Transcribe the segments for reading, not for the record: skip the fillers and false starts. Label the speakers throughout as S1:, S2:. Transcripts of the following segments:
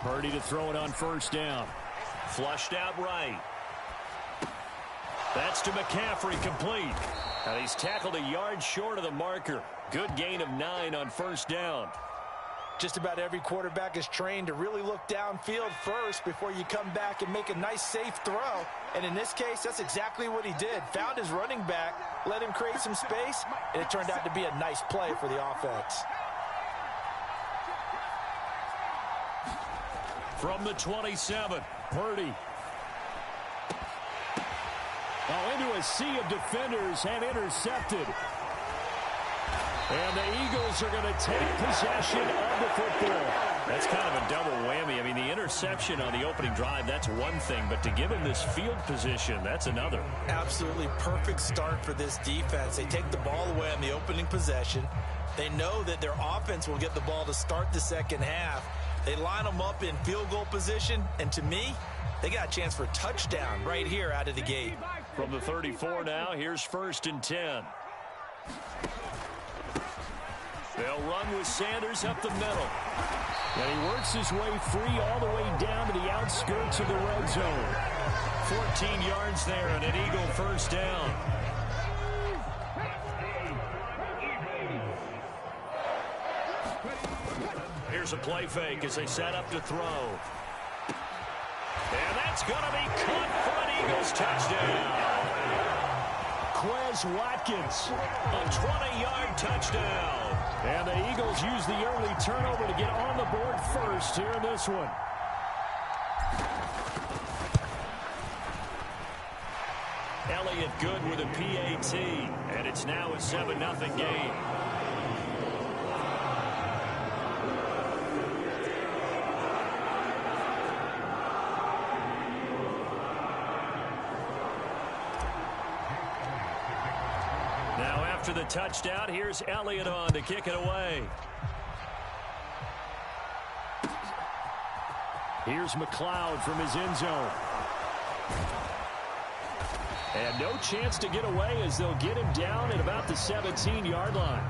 S1: Purdy to throw it on first down.
S2: Flushed out right. That's to McCaffrey, complete. And he's tackled a yard short of the marker. Good gain of 9 on first down.
S3: Just about every quarterback is trained to really look downfield first before you come back and make a nice, safe throw. And in this case, that's exactly what he did. Found his running back, let him create some space, and it turned out to be a nice play for the offense.
S1: From the 27, Purdy. Oh, into a sea of defenders and intercepted. And the Eagles are going to take possession of the football.
S2: That's kind of a double whammy. I mean, the interception on the opening drive, that's one thing. But to give him this field position, that's another.
S3: Absolutely perfect start for this defense. They take the ball away on the opening possession. They know that their offense will get the ball to start the second half. They line them up in field goal position. And to me, they got a chance for a touchdown right here out of the gate.
S2: From the 34 now, here's 1st and 10. They'll run with Sanders up the middle.
S1: And he works his way free all the way down to the outskirts of the red zone.
S2: 14 yards there and an Eagle first down. Here's a play fake as they set up to throw. And that's going to be caught for an Eagles touchdown.
S1: Quez Watkins,
S2: a 20-yard touchdown.
S1: And the Eagles use the early turnover to get on the board first here in this one.
S2: Elliott good with a PAT, and it's now a 7-0 game. After the touchdown, here's Elliott on to kick it away.
S1: Here's McLeod from his end zone. And no chance to get away as they'll get him down at about the 17-yard line.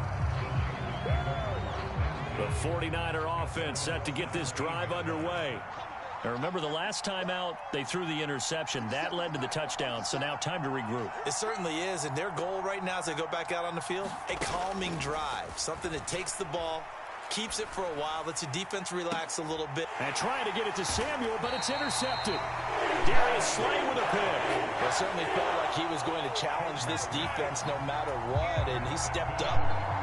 S2: The 49er offense set to get this drive underway. Now remember, the last time out, they threw the interception. That led to the touchdown, so now time to regroup.
S3: It certainly is, and their goal right now as they go back out on the field, a calming drive, something that takes the ball, keeps it for a while, lets the defense relax a little bit.
S1: And trying to get it to Samuel, but it's intercepted. Darius Slay with a pick.
S3: It certainly felt like he was going to challenge this defense no matter what, and he stepped up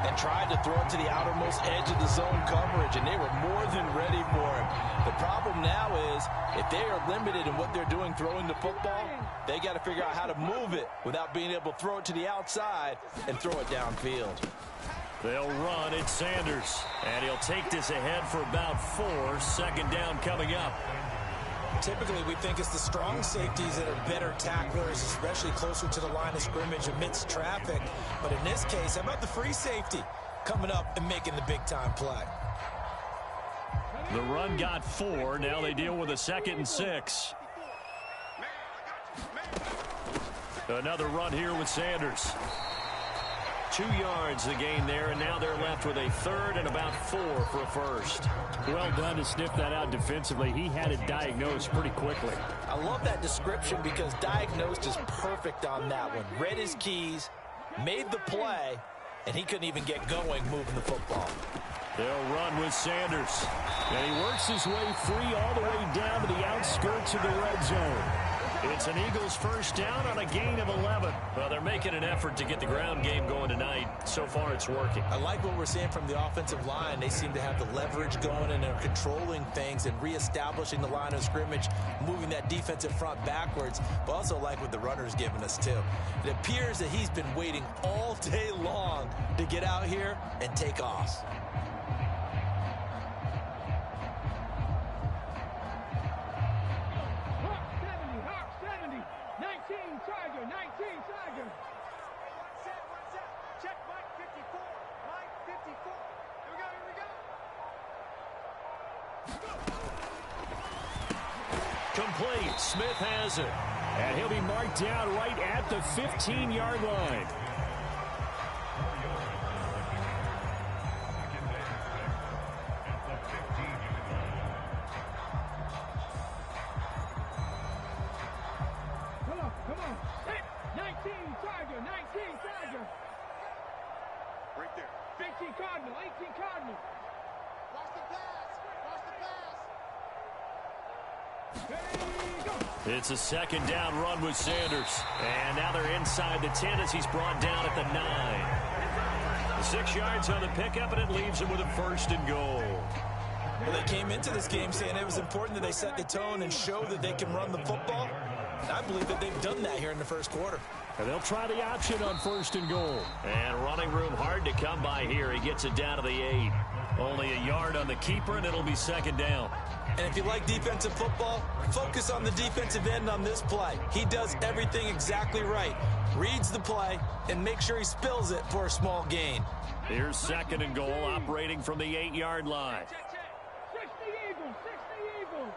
S3: and tried to throw it to the outermost edge of the zone coverage, and they were more than ready for him. The problem now is, if they are limited in what they're doing throwing the football, they got to figure out how to move it without being able to throw it to the outside and throw it downfield.
S2: They'll run at Sanders, and he'll take this ahead for about 4. 2nd down coming up.
S3: Typically, we think it's the strong safeties that are better tacklers, especially closer to the line of scrimmage amidst traffic. But in this case, how about the free safety coming up and making the big-time play?
S2: The run got 4. Now they deal with a 2nd and 6. Another run here with Sanders. 2 yards the gain there, and now they're left with a 3rd and about 4 for a first.
S1: Well done to sniff that out defensively. He had it diagnosed pretty quickly.
S3: I love that description because diagnosed is perfect on that one. Read his keys, made the play, and he couldn't even get going moving the football.
S2: They'll run with Sanders.
S1: And he works his way free all the way down to the outskirts of the red zone.
S2: It's an Eagles first down on a gain of 11. Well, they're making an effort to get the ground game going tonight. So far, it's working.
S3: I like what we're seeing from the offensive line. They seem to have the leverage going, and they're controlling things and reestablishing the line of scrimmage, moving that defensive front backwards, but also like what the runner's giving us, too. It appears that he's been waiting all day long to get out here and take off.
S2: Complete. Smith has it.
S1: And he'll be marked down right at the 15-yard line.
S4: Cardinal, 18 Cardinal. Watch the pass.
S2: It's a second down run with Sanders. And now they're inside the 10 as he's brought down at the 9. 6 yards on the pickup, and it leaves him with a 1st and goal.
S3: Well, they came into this game saying it was important that they set the tone and show that they can run the football. And I believe that they've done that here in the first quarter.
S1: And they'll try the option on 1st and goal.
S2: And running room hard to come by here. He gets it down to the 8. Only a yard on the keeper, and it'll be 2nd down.
S3: And if you like defensive football, focus on the defensive end on this play. He does everything exactly right. Reads the play and make sure he spills it for a small gain.
S2: Here's 2nd and goal, operating from the 8-yard line.
S4: 60 Eagles, 60 Eagles.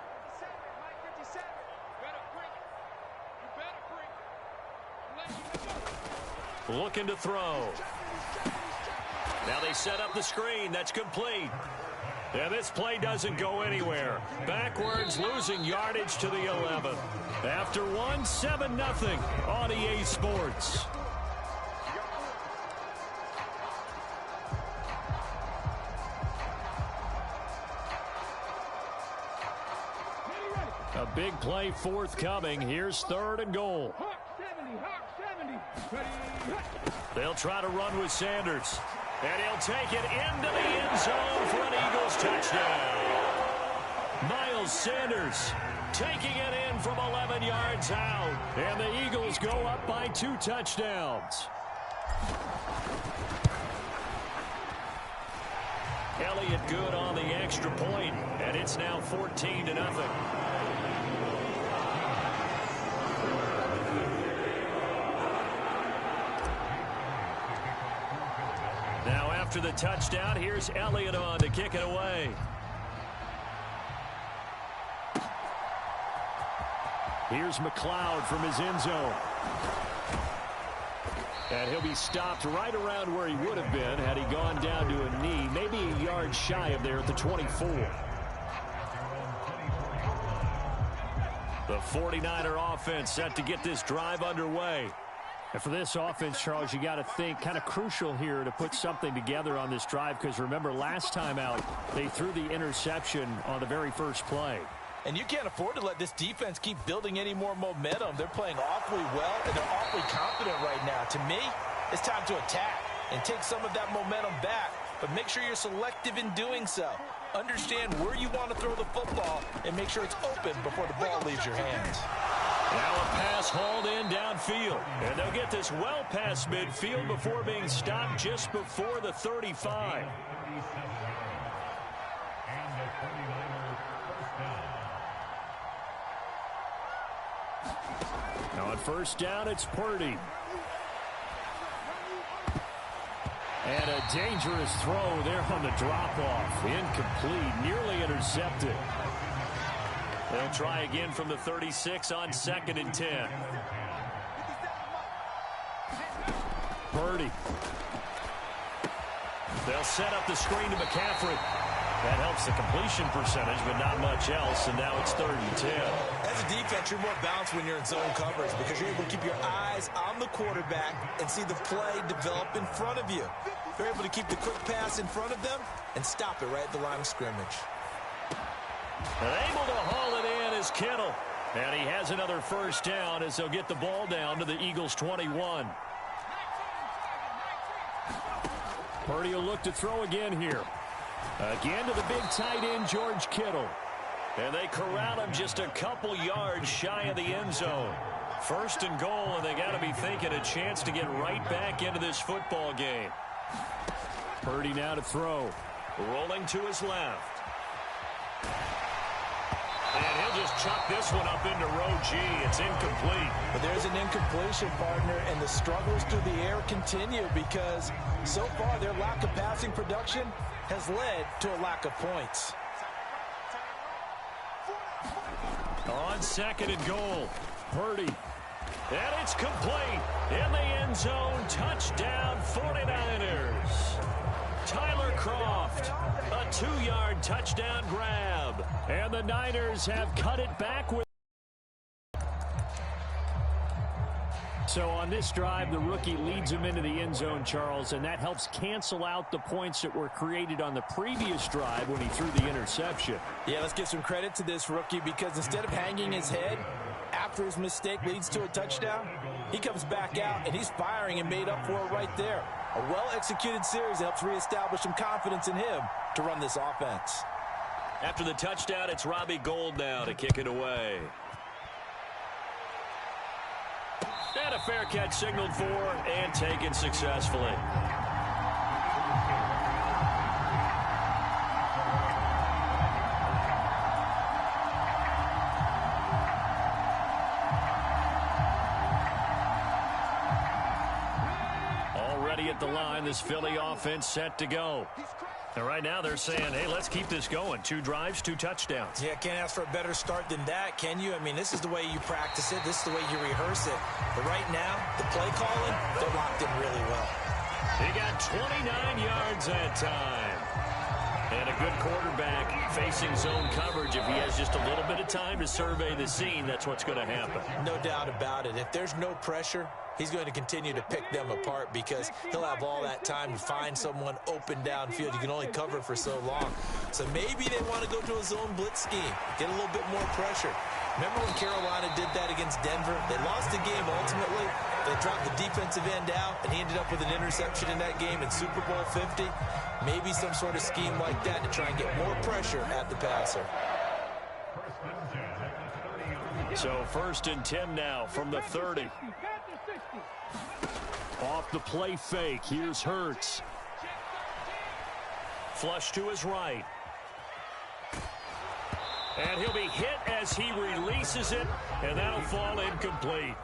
S4: 57,
S2: Looking to throw. Now they set up the screen. That's complete. And this play doesn't go anywhere. Backwards, losing yardage to the 11. After 1, 7-0 on EA Sports. A big play forthcoming. Here's 3rd and goal.
S4: Hawk 70.
S2: They'll try to run with Sanders. And he'll take it into the end zone for an Eagles touchdown. Miles Sanders taking it in from 11 yards out. And the Eagles go up by 2 touchdowns. Elliott good on the extra point, and it's now 14-0. Now after the touchdown, here's Elliott on to kick it away. Here's McLeod from his end zone. And he'll be stopped right around where he would have been had he gone down to a knee, maybe a yard shy of there at the 24. The 49er offense set to get this drive underway.
S1: And for this offense, Charles, you got to think kind of crucial here to put something together on this drive, because remember last time out they threw the interception on the very first play.
S3: And you can't afford to let this defense keep building any more momentum. They're playing awfully well, and they're awfully confident right now. To me, it's time to attack and take some of that momentum back, but make sure you're selective in doing so. Understand where you want to throw the football and make sure it's open before the ball leaves your hands.
S2: Now a pass hauled in downfield, and they'll get this well past midfield before being stopped just before the 35.
S1: Now on 1st down, it's Purdy. And a dangerous throw there on the drop-off. Incomplete, nearly intercepted.
S2: They'll try again from the 36 on 2nd and 10.
S1: Purdy.
S2: They'll set up the screen to McCaffrey. That helps the completion percentage, but not much else, and now it's 3rd and 10.
S3: As a defense, you're more balanced when you're in zone coverage because you're able to keep your eyes on the quarterback and see the play develop in front of you. You're able to keep the quick pass in front of them and stop it right at the line of scrimmage.
S2: And able to haul it in is Kittle. And he has another 1st down as they'll get the ball down to the Eagles' 21.
S1: Purdy will look to throw again here. Again to the big tight end, George Kittle.
S2: And they corral him just a couple yards shy of the end zone. 1st and goal, and they got to be thinking a chance to get right back into this football game.
S1: Purdy now to throw.
S2: Rolling to his left. And he'll just chuck this one up into row G. It's incomplete.
S3: But there's an incompletion, partner, and the struggles through the air continue because so far their lack of passing production has led to a lack of points.
S2: On 2nd and goal, Purdy. And it's complete. In the end zone, touchdown 49ers. Tyler Kroft, a 2-yard touchdown grab.
S1: And the Niners have cut it back with So on this drive, the rookie leads him into the end zone, Charles, and that helps cancel out the points that were created on the previous drive when he threw the interception.
S3: Yeah, let's give some credit to this rookie because instead of hanging his head after his mistake leads to a touchdown, he comes back out and he's firing and made up for it right there. A well-executed series that helps reestablish some confidence in him to run this offense.
S2: After the touchdown, it's Robbie Gould now to kick it away. And a fair catch signaled for and taken successfully. Already at the line, this Philly offense set to go. And right now they're saying, hey, let's keep this going. 2 drives, 2 touchdowns.
S3: Yeah, can't ask for a better start than that, can you? I mean, this is the way you practice it. This is the way you rehearse it. But right now, the play calling, they're locked in really well.
S2: He got 29 yards that time. And a good quarterback facing zone coverage. If he has just a little bit of time to survey the scene, that's what's going to happen.
S3: No doubt about it. If there's no pressure, he's going to continue to pick them apart because he'll have all that time to find someone open downfield. You can only cover for so long. So maybe they want to go to a zone blitz scheme, get a little bit more pressure. Remember when Carolina did that against Denver? They lost the game ultimately. They dropped the defensive end out, and he ended up with an interception in that game in Super Bowl 50. Maybe some sort of scheme like that to try and get more pressure at the passer.
S2: So 1st and 10 now from the 30.
S1: Off the play fake, here's Hurts.
S2: Flush to his right. And he'll be hit as he releases it, and that'll fall incomplete.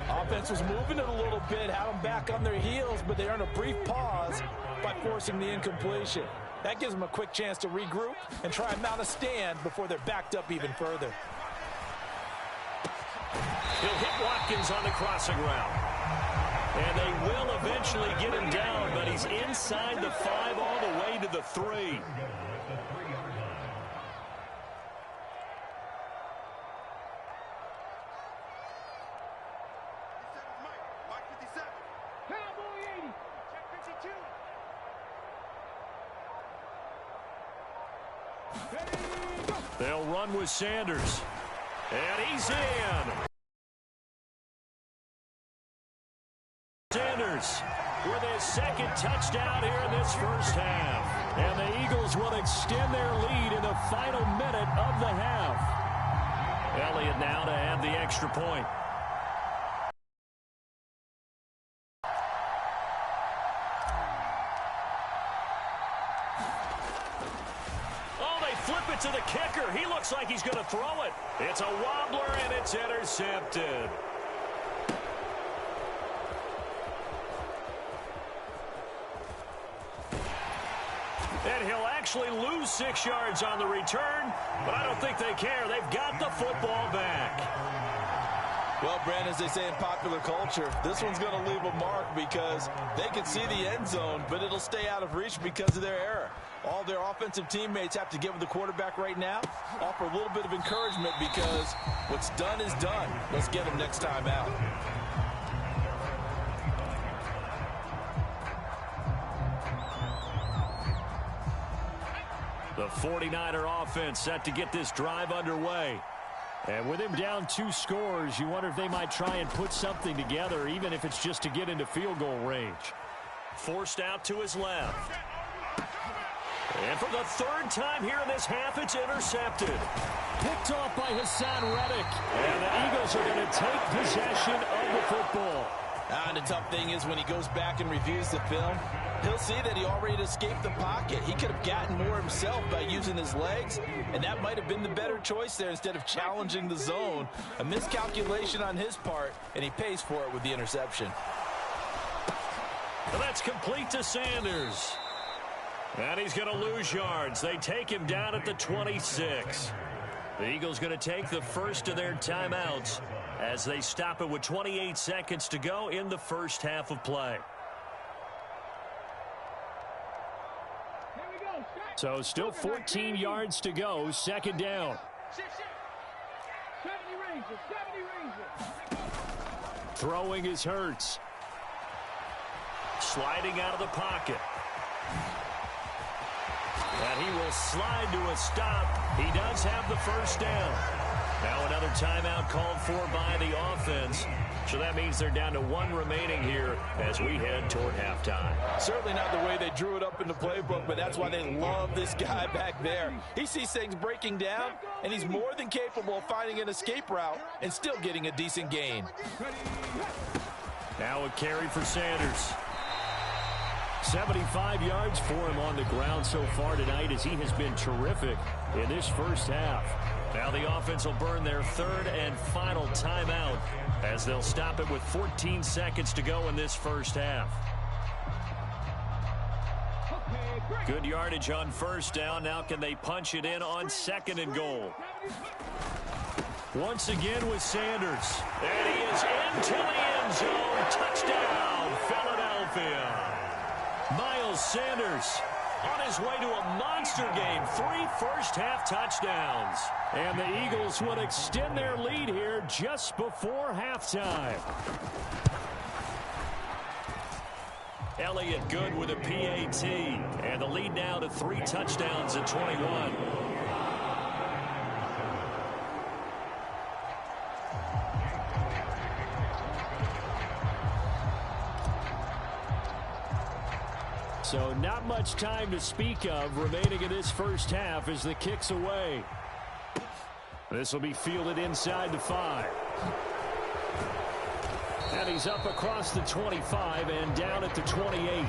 S3: Offense was moving it a little bit, had them back on their heels, but they earned a brief pause by forcing the incompletion. That gives them a quick chance to regroup and try and mount a stand before they're backed up even further.
S2: He'll hit Watkins on the crossing route. And they will eventually get him down, but he's inside the 5 all the way to the 3. They'll run with Sanders. And he's in. Sanders with his 2nd touchdown here in this first half.
S1: And the Eagles will extend their lead in the final minute of the half.
S2: Elliott now to add the extra point. Flip it to the kicker. He looks like he's going to throw it. It's a wobbler, and it's intercepted. And he'll actually lose 6 yards on the return, but I don't think they care. They've got the football back.
S3: Well, Brandon, as they say in popular culture, this one's going to leave a mark because they can see the end zone, but it'll stay out of reach because of their error. All their offensive teammates have to get with the quarterback right now, offer a little bit of encouragement because what's done is done. Let's get them next time out.
S2: The 49er offense set to get this drive underway.
S1: And with him down 2 scores, you wonder if they might try and put something together, even if it's just to get into field goal range.
S2: Forced out to his left. And for the 3rd time here in this half, it's intercepted.
S1: Picked off by Hassan Reddick. And the Eagles are going to take possession of the football.
S3: And the tough thing is when he goes back and reviews the film, he'll see that he already escaped the pocket. He could have gotten more himself by using his legs, and that might have been the better choice there instead of challenging the zone. A miscalculation on his part, and he pays for it with the interception.
S2: And that's complete to Sanders. And he's going to lose yards. They take him down at the 26. The Eagles going to take the first of their timeouts as they stop it with 28 seconds to go in the first half of play.
S1: So still 14 yards to go, 2nd down. Throwing is Hurts.
S2: Sliding out of the pocket. And he will slide to a stop. He does have the first down. Now another timeout called for by the offense. So that means they're down to one remaining here as we head toward halftime.
S3: Certainly not the way they drew it up in the playbook, but that's why they love this guy back there. He sees things breaking down, and he's more than capable of finding an escape route and still getting a decent gain.
S1: Now a carry for Sanders. 75 yards for him on the ground so far tonight as he has been terrific in this first half.
S2: Now the offense will burn their third and final timeout as they'll stop it with 14 seconds to go in this first half. Good yardage on first down. Now can they punch it in on second and goal?
S1: Once again with Sanders.
S2: And he is into the end zone. Touchdown, Philadelphia. Miles Sanders on his way to a monster game. 3 first-half touchdowns.
S1: And the Eagles would extend their lead here just before halftime.
S2: Elliott good with a PAT. And the lead now to 3 touchdowns at 21.
S1: So not much time to speak of remaining in this first half as the kick's away. This will be fielded inside the 5. And he's up across the 25 and down at the 28.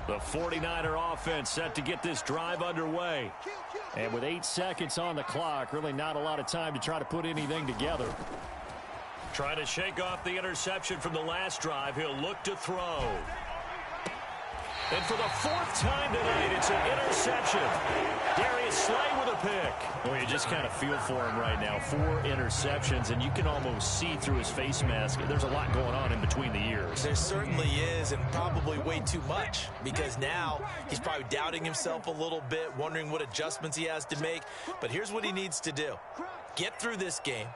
S1: The 49er offense set to get this drive underway. And with 8 seconds on the clock, really not a lot of time to try to put anything together.
S2: Trying to shake off the interception from the last drive. He'll look to throw. And for the 4th time tonight, it's an interception. Darius Slay with a pick.
S1: Well, you just kind of feel for him right now. 4 interceptions, and you can almost see through his face mask. There's a lot going on in between the ears.
S3: There certainly is, and probably way too much, because now he's probably doubting himself a little bit, wondering what adjustments he has to make. But here's what he needs to do. Get through this game.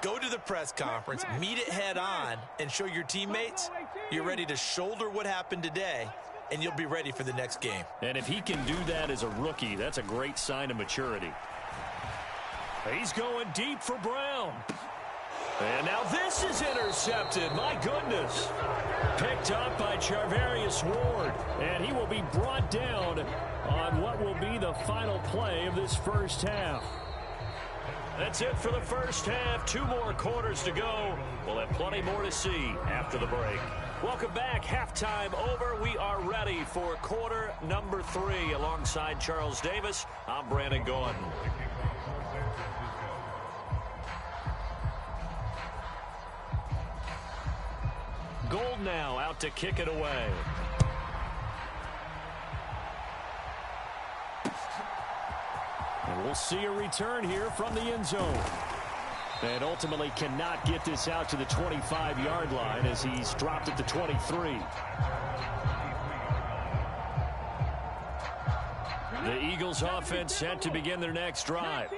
S3: Go to the press conference, meet it head on, and show your teammates you're ready to shoulder what happened today, and you'll be ready for the next game.
S1: And if he can do that as a rookie, that's a great sign of maturity.
S2: He's going deep for Brown. And now this is intercepted. My goodness.
S1: Picked up by Charvarius Ward. And he will be brought down on what will be the final play of this first half.
S2: That's it for the first half. 2 more quarters to go. We'll have plenty more to see after the break. Welcome back. Halftime over. We are ready for quarter number 3. Alongside Charles Davis, I'm Brandon Gordon. Gold now out to kick it away.
S1: And we'll see a return here from the end zone. And ultimately cannot get this out to the 25-yard line as he's dropped at the 23. The Eagles offense set to begin their next drive.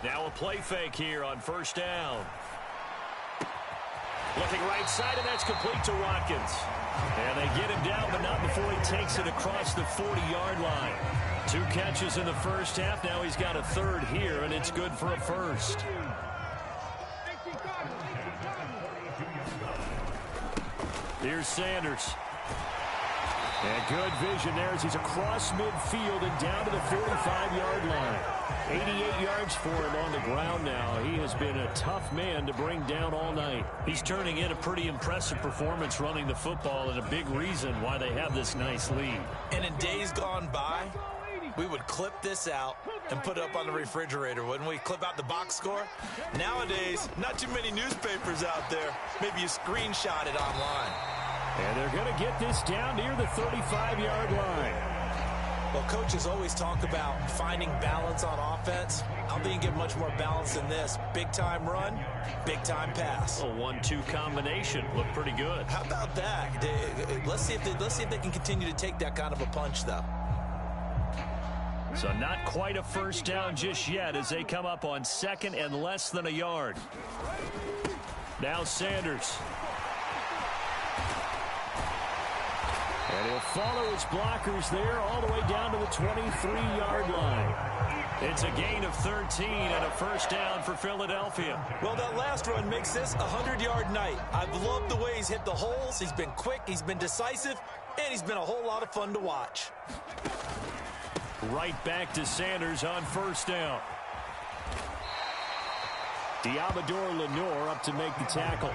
S2: Now a play fake here on first down. Looking right side, and that's complete to Watkins. And they get him down, but not before he takes it across the 40-yard line. 2 catches in the first half. Now he's got a 3rd here, and it's good for a 1st.
S1: Here's Sanders. And good vision there as he's across midfield and down to the 45-yard line. 88 yards for him on the ground now. He has been a tough man to bring down all night.
S2: He's turning in a pretty impressive performance running the football, and a big reason why they have this nice lead.
S3: And in days gone by, we would clip this out and put it up on the refrigerator, wouldn't we? Clip out the box score. Nowadays, not too many newspapers out there. Maybe you screenshot it online.
S1: And they're going to get this down near the 35-yard line.
S3: Well, coaches always talk about finding balance on offense. I don't think you get much more balance than this. Big-time run, big-time pass.
S2: A 1-2 combination. Looked pretty good.
S3: How about that? Let's see if they can continue to take that kind of a punch, though.
S2: So not quite a first down just yet as they come up on second and less than a yard. Now Sanders. And he'll follow his blockers there all the way down to the 23-yard line. It's a gain of 13 and a first down for Philadelphia.
S3: Well, that last run makes this a 100-yard night. I've loved the way he's hit the holes. He's been quick, he's been decisive, and he's been a whole lot of fun to watch.
S2: Right back to Sanders on first down. Diabador Lenore up to make the tackle.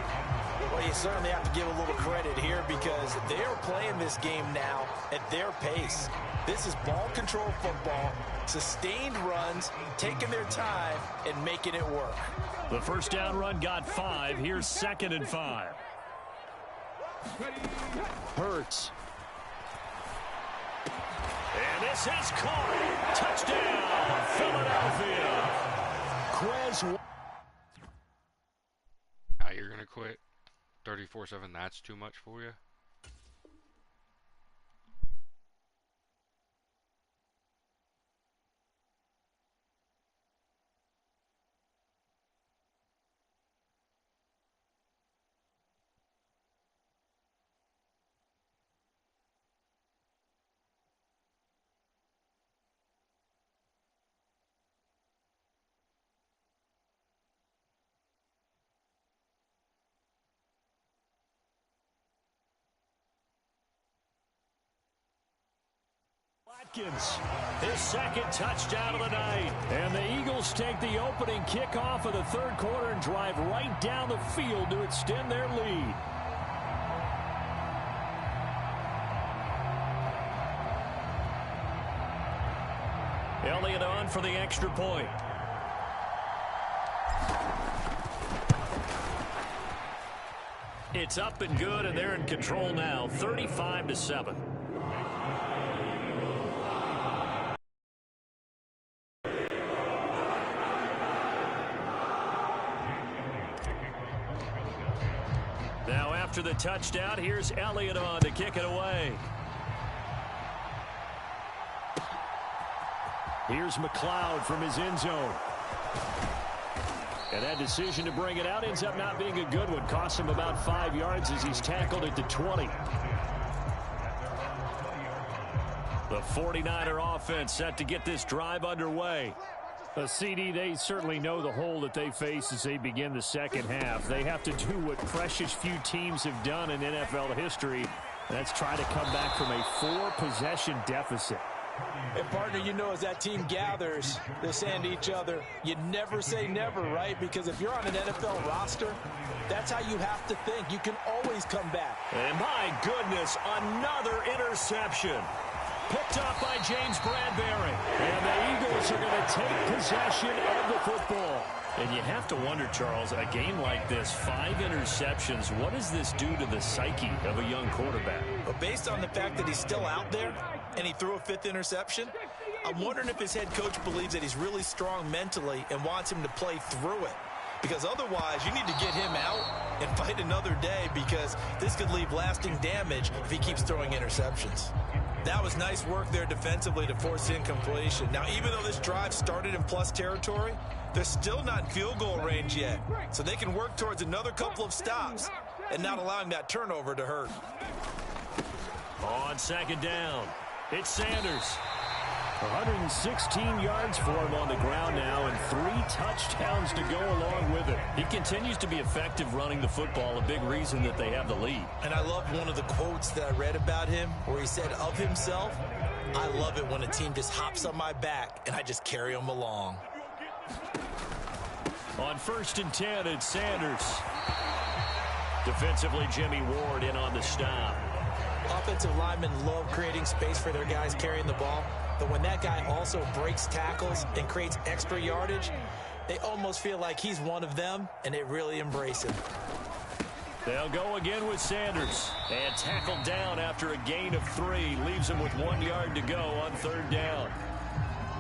S3: Well, you certainly have to give a little credit here because they are playing this game now at their pace. This is ball control football, sustained runs, taking their time, and making it work.
S2: The first down run got 5. Here's 2nd and 5. Hurts. And this is caught. Touchdown, Philadelphia. Quez.
S5: You're going to quit 34-7. That's too much for you.
S2: His second touchdown of the night. And the Eagles take the opening kickoff of the third quarter and drive right down the field to extend their lead. Elliott on for the extra point. It's up and good, and they're in control now, 35-7. Now after the touchdown, here's Elliott on to kick it away. Here's McLeod from his end zone. And that decision to bring it out ends up not being a good one. Costs him about 5 yards as he's tackled at the 20. The 49er offense set to get this drive underway. CD, they certainly know the hole that they face as they begin the second half. They have to do what precious few teams have done in NFL history. That's try to come back from a 4-possession deficit.
S3: And, partner, you know, as that team gathers, they're saying to each other, you never say never, right? Because if you're on an NFL roster, that's how you have to think. You can always come back.
S2: And, my goodness, another interception. Picked up by James Bradbury. And the Eagles are going to take possession of the football. And you have to wonder, Charles, a game like this, 5 interceptions, what does this do to the psyche of a young quarterback?
S3: Well, based on the fact that he's still out there and he threw a 5th interception, I'm wondering if his head coach believes that he's really strong mentally and wants him to play through it. Because otherwise, you need to get him out and fight another day because this could leave lasting damage if he keeps throwing interceptions. That was nice work there defensively to force incompletion. Now, even though this drive started in plus territory, they're still not in field goal range yet. So they can work towards another couple of stops and not allowing that turnover to hurt.
S2: On second down, it's Sanders. 116 yards for him on the ground now and 3 touchdowns to go along with it. He continues to be effective running the football, a big reason that they have the lead.
S3: And I love one of the quotes that I read about him where he said of himself, I love it when a team just hops on my back and I just carry them along.
S2: On 1st and 10, it's Sanders. Defensively, Jimmy Ward in on the stop.
S3: Offensive linemen love creating space for their guys carrying the ball. But when that guy also breaks tackles and creates extra yardage, they almost feel like he's one of them, and they really embrace him.
S1: They'll go again with Sanders. And tackled down after a gain of 3. Leaves him with 1 yard to go on 3rd down.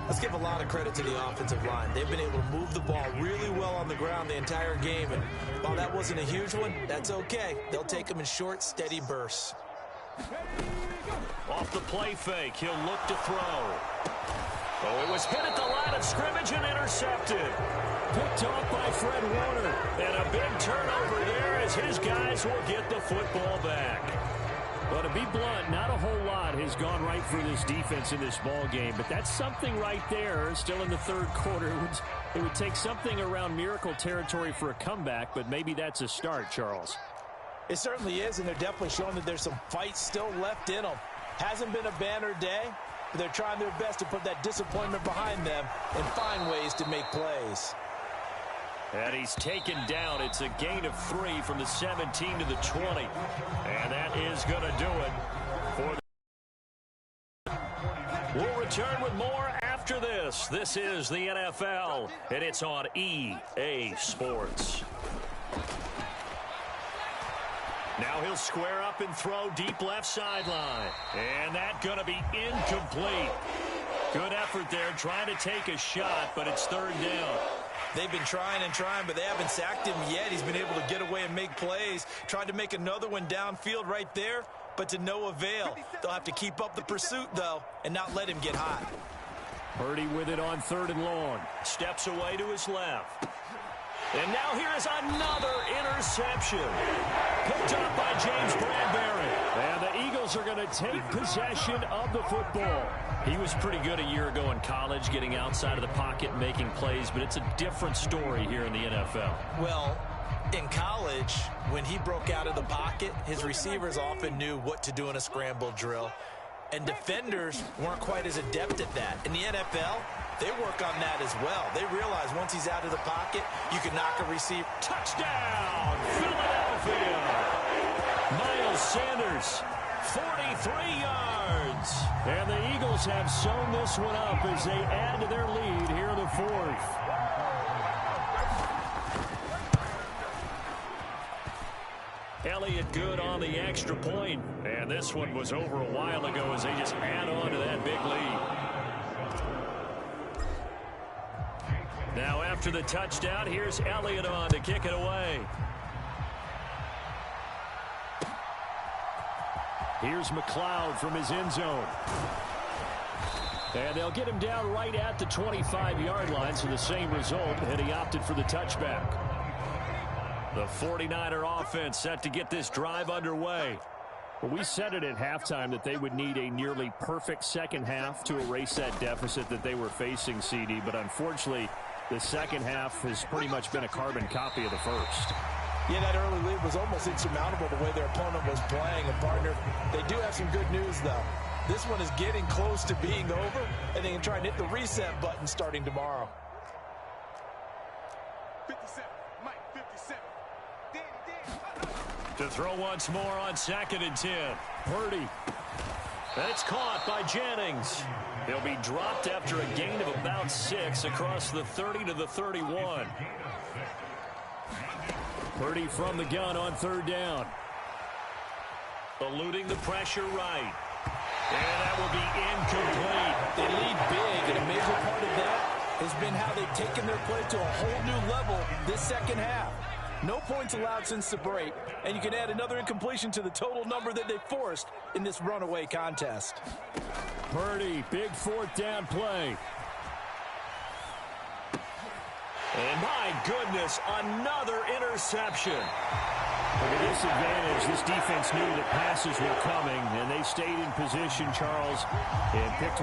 S3: Let's give a lot of credit to the offensive line. They've been able to move the ball really well on the ground the entire game. And while that wasn't a huge one, that's okay. They'll take them in short, steady bursts.
S1: Off the play fake, he'll look to throw. Oh, it was hit at the line of scrimmage and intercepted. Picked off by Fred Warner. And a big turnover there as his guys will get the football back. Well, to be blunt, not a whole lot has gone right for this defense in this ball game, but that's something right there. Still in the 3rd quarter. It would take something around miracle territory for a comeback, but maybe that's a start, Charles.
S3: It certainly is, and they're definitely showing that there's some fight still left in them. Hasn't been a banner day, but they're trying their best to put that disappointment behind them and find ways to make plays.
S1: And he's taken down. It's a gain of 3 from the 17 to the 20. And that is going to do it for the... We'll return with more after this. This is the NFL, and it's on EA Sports. Now he'll square up and throw deep left sideline. And that's going to be incomplete. Good effort there, trying to take a shot, but it's 3rd down.
S3: They've been trying and trying, but they haven't sacked him yet. He's been able to get away and make plays. Tried to make another one downfield right there, but to no avail. They'll have to keep up the pursuit, though, and not let him get hot.
S1: Purdy with it on 3rd and long. Steps away to his left. And now here is another interception. Picked up by James Bradbury. And the Eagles are going to take possession of the football. He was pretty good a year ago in college, getting outside of the pocket and making plays, but it's a different story here in the NFL.
S3: Well, in college, when he broke out of the pocket, his receivers often knew what to do in a scramble drill. And defenders weren't quite as adept at that. In the NFL, they work on that as well. They realize once he's out of the pocket, you can knock a receiver.
S1: Touchdown, Philadelphia! Miles Sanders, 43 yards. And the Eagles have sewn this one up as they add to their lead here in the 4th. Elliott good on the extra point. And this one was over a while ago as they just add on to that big lead. Now after the touchdown, here's Elliott on to kick it away. Here's McLeod from his end zone. And they'll get him down right at the 25-yard line, so the same result, and he opted for the touchback. The 49er offense set to get this drive underway. Well, we said it at halftime that they would need a nearly perfect second half to erase that deficit that they were facing, CD, but unfortunately, the second half has pretty much been a carbon copy of the first.
S3: Yeah, that early lead was almost insurmountable the way their opponent was playing. And, partner, they do have some good news, though. This one is getting close to being over, and they can try and hit the reset button starting tomorrow.
S4: 57, Mike, 57.
S1: To throw once more on 2nd and 10. Purdy. That's caught by Jennings. He'll be dropped after a gain of about 6 across the 30 to the 31. Purdy from the gun on 3rd down. Eluding the pressure right. And that will be incomplete.
S3: They lead big, and a major part of that has been how they've taken their play to a whole new level this second half. No points allowed since the break, and you can add another incompletion to the total number that they forced in this runaway contest.
S1: Purdy, big 4th down play. And my goodness, another interception. Look at this advantage. This defense knew that passes were coming, and they stayed in position, Charles, and picked.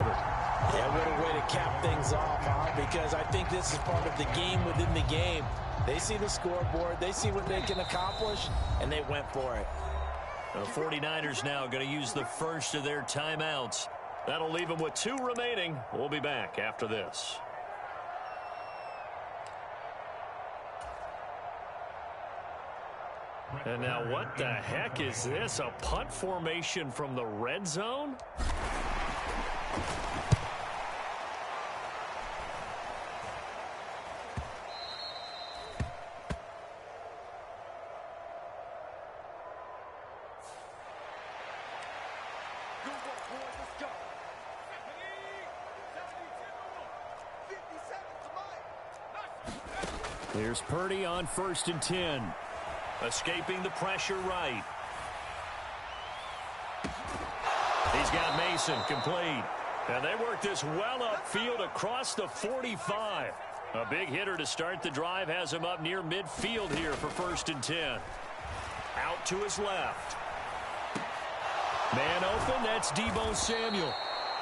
S3: Yeah, what a way to cap things off, huh? Because I think this is part of the game within the game. They see the scoreboard, they see what they can accomplish, and they went for it.
S1: The 49ers now going to use the first of their timeouts. That'll leave them with 2 remaining. We'll be back after this. And now what the heck is this? A punt formation from the red zone? Here's Purdy on 1st and 10.
S2: Escaping the pressure right. He's got Mason complete. And they work this well upfield across the 45. A big hitter to start the drive has him up near midfield here for 1st and 10. Out to his left. Man open, that's Deebo Samuel.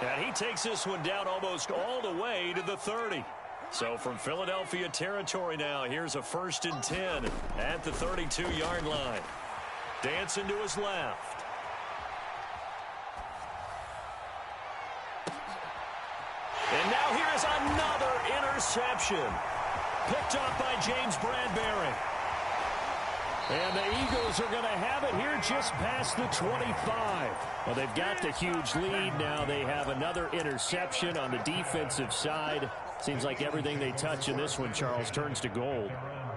S2: And he takes this one down almost all the way to the 30. So from Philadelphia territory now, here's a 1st and 10 at the 32-yard line. Dancing to his left. And now here is another interception. Picked up by James Bradbury. And the Eagles are going to have it here just past the 25. Well, they've got the huge lead. Now they have another interception on the defensive side. Seems like everything they touch in this one, Charles, turns to gold.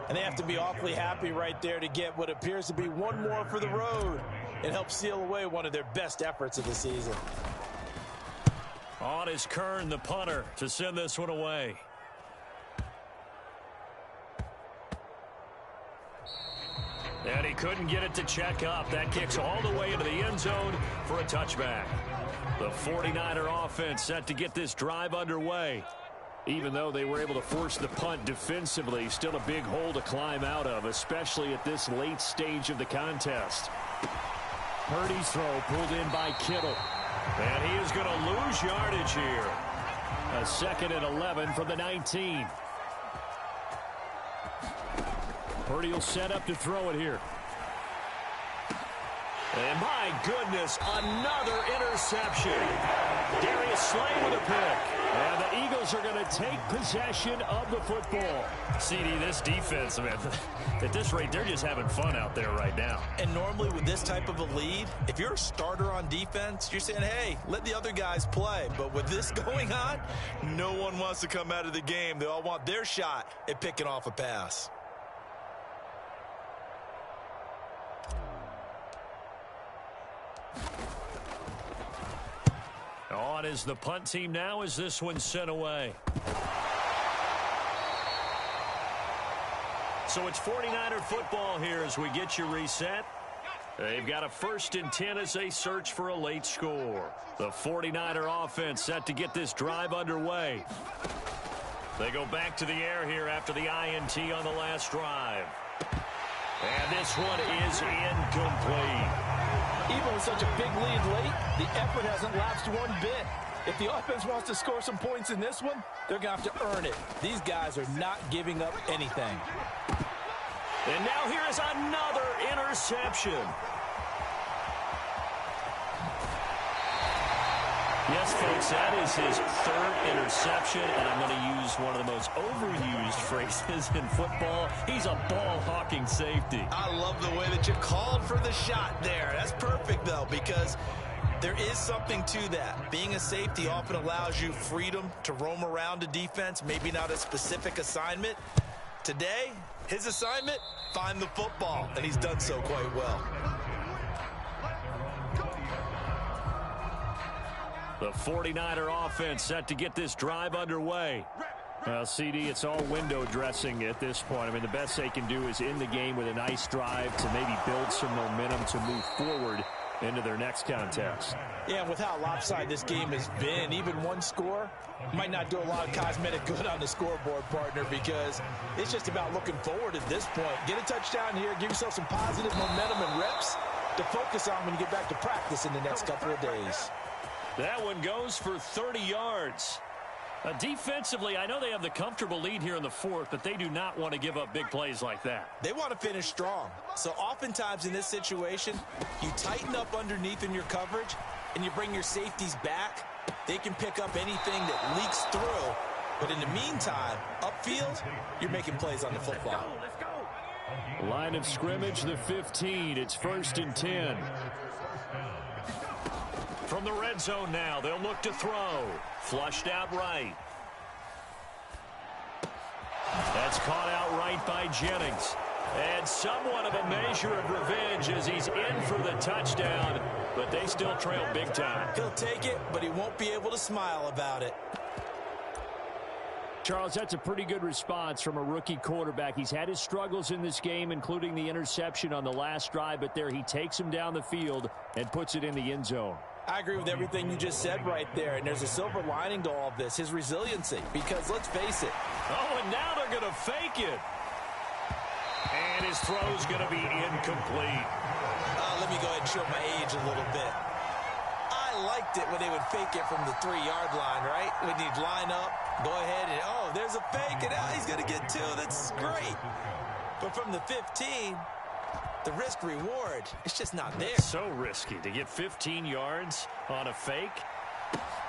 S3: And they have to be awfully happy right there to get what appears to be one more for the road. It helps seal away one of their best efforts of the season.
S2: On is Kern, the punter, to send this one away. And he couldn't get it to check up. That kicks all the way into the end zone for a touchback. The 49er offense set to get this drive underway. Even though they were able to force the punt defensively, still a big hole to climb out of, especially at this late stage of the contest. Purdy's throw pulled in by Kittle. And he is going to lose yardage here. A 2nd and 11 from the 19. Purdy will set up to throw it here. And my goodness, another interception. Darius Slay with a pick. And the Eagles are going to take possession of the football. CD, this defense, man, at this rate, they're just having fun out there right now.
S3: And normally with this type of a lead, if you're a starter on defense, you're saying, hey, let the other guys play. But with this going on, no one wants to come out of the game. They all want their shot at picking off a pass.
S2: On is the punt team now as this one's sent away. So it's 49er football here as we get you reset. They've got a 1st and 10 as they search for a late score. The 49er offense set to get this drive underway. They go back to the air here after the INT on the last drive. And this one is incomplete.
S3: Even with such a big lead late, the effort hasn't lapsed one bit. If the offense wants to score some points in this one, they're going to have to earn it. These guys are not giving up anything.
S2: And now here is another interception. Yes, folks, that is his 3rd interception, and I'm going to use one of the most overused phrases in football. He's a ball-hawking safety.
S3: I love the way that you called for the shot there. That's perfect, though, because there is something to that. Being a safety often allows you freedom to roam around a defense, maybe not a specific assignment. Today, his assignment, find the football, and he's done so quite well.
S2: The 49er offense set to get this drive underway. Well, CD, it's all window dressing at this point. I mean, the best they can do is end the game with a nice drive to maybe build some momentum to move forward into their next contest.
S3: Yeah, with how lopsided this game has been, even one score might not do a lot of cosmetic good on the scoreboard, partner, because it's just about looking forward at this point. Get a touchdown here, give yourself some positive momentum and reps to focus on when you get back to practice in the next couple of days.
S2: That one goes for 30 yards. Defensively, I know they have the comfortable lead here in the 4th, but they do not want to give up big plays like that.
S3: They want to finish strong. So oftentimes in this situation, you tighten up underneath in your coverage, and you bring your safeties back. They can pick up anything that leaks through. But in the meantime, upfield, you're making plays on the football.
S1: Line of scrimmage, the 15. It's 1st and 10.
S2: From the red zone now, they'll look to throw. Flushed out right. That's caught out right by Jennings. And somewhat of a measure of revenge as he's in for the touchdown, but they still trail big time.
S3: He'll take it, but he won't be able to smile about it.
S1: Charles, that's a pretty good response from a rookie quarterback. He's had his struggles in this game, including the interception on the last drive, but there he takes him down the field and puts it in the end zone.
S3: I agree with everything you just said right there, and there's a silver lining to all of this, his resiliency, because let's face it.
S2: Oh, and now they're going to fake it. And his throw's going to be incomplete.
S3: Let me go ahead and show my age a little bit. I liked it when they would fake it from the 3-yard line, right? When you'd line up, go ahead and, oh, there's a fake, and now he's going to get 2. That's great. But from the 15, the risk-reward, it's just not there.
S2: So risky to get 15 yards on a fake.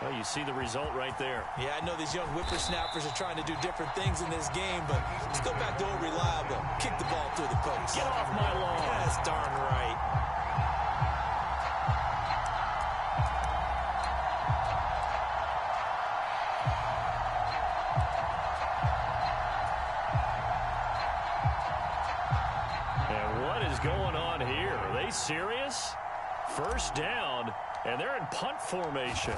S2: Well, you see the result right there.
S3: Yeah, I know these young whippersnappers are trying to do different things in this game, but let's go back to old reliable. Kick the ball through the post.
S2: Get off my lawn.
S3: That's darn right.
S2: And what is going on here? Are they serious? First down, and they're in punt formation.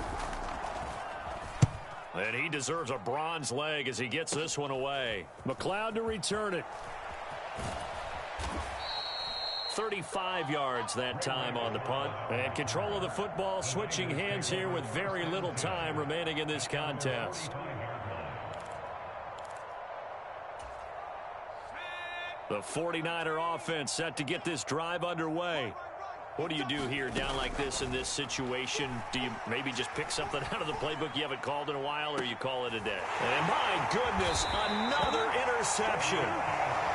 S2: And he deserves a bronze leg as he gets this one away. McLeod to return it. 35 yards that time on the punt. And control of the football switching hands here with very little time remaining in this contest. The 49er offense set to get this drive underway. What do you do here down like this in this situation? Do you maybe just pick something out of the playbook you haven't called in a while, or you call it a day? And my goodness, another interception.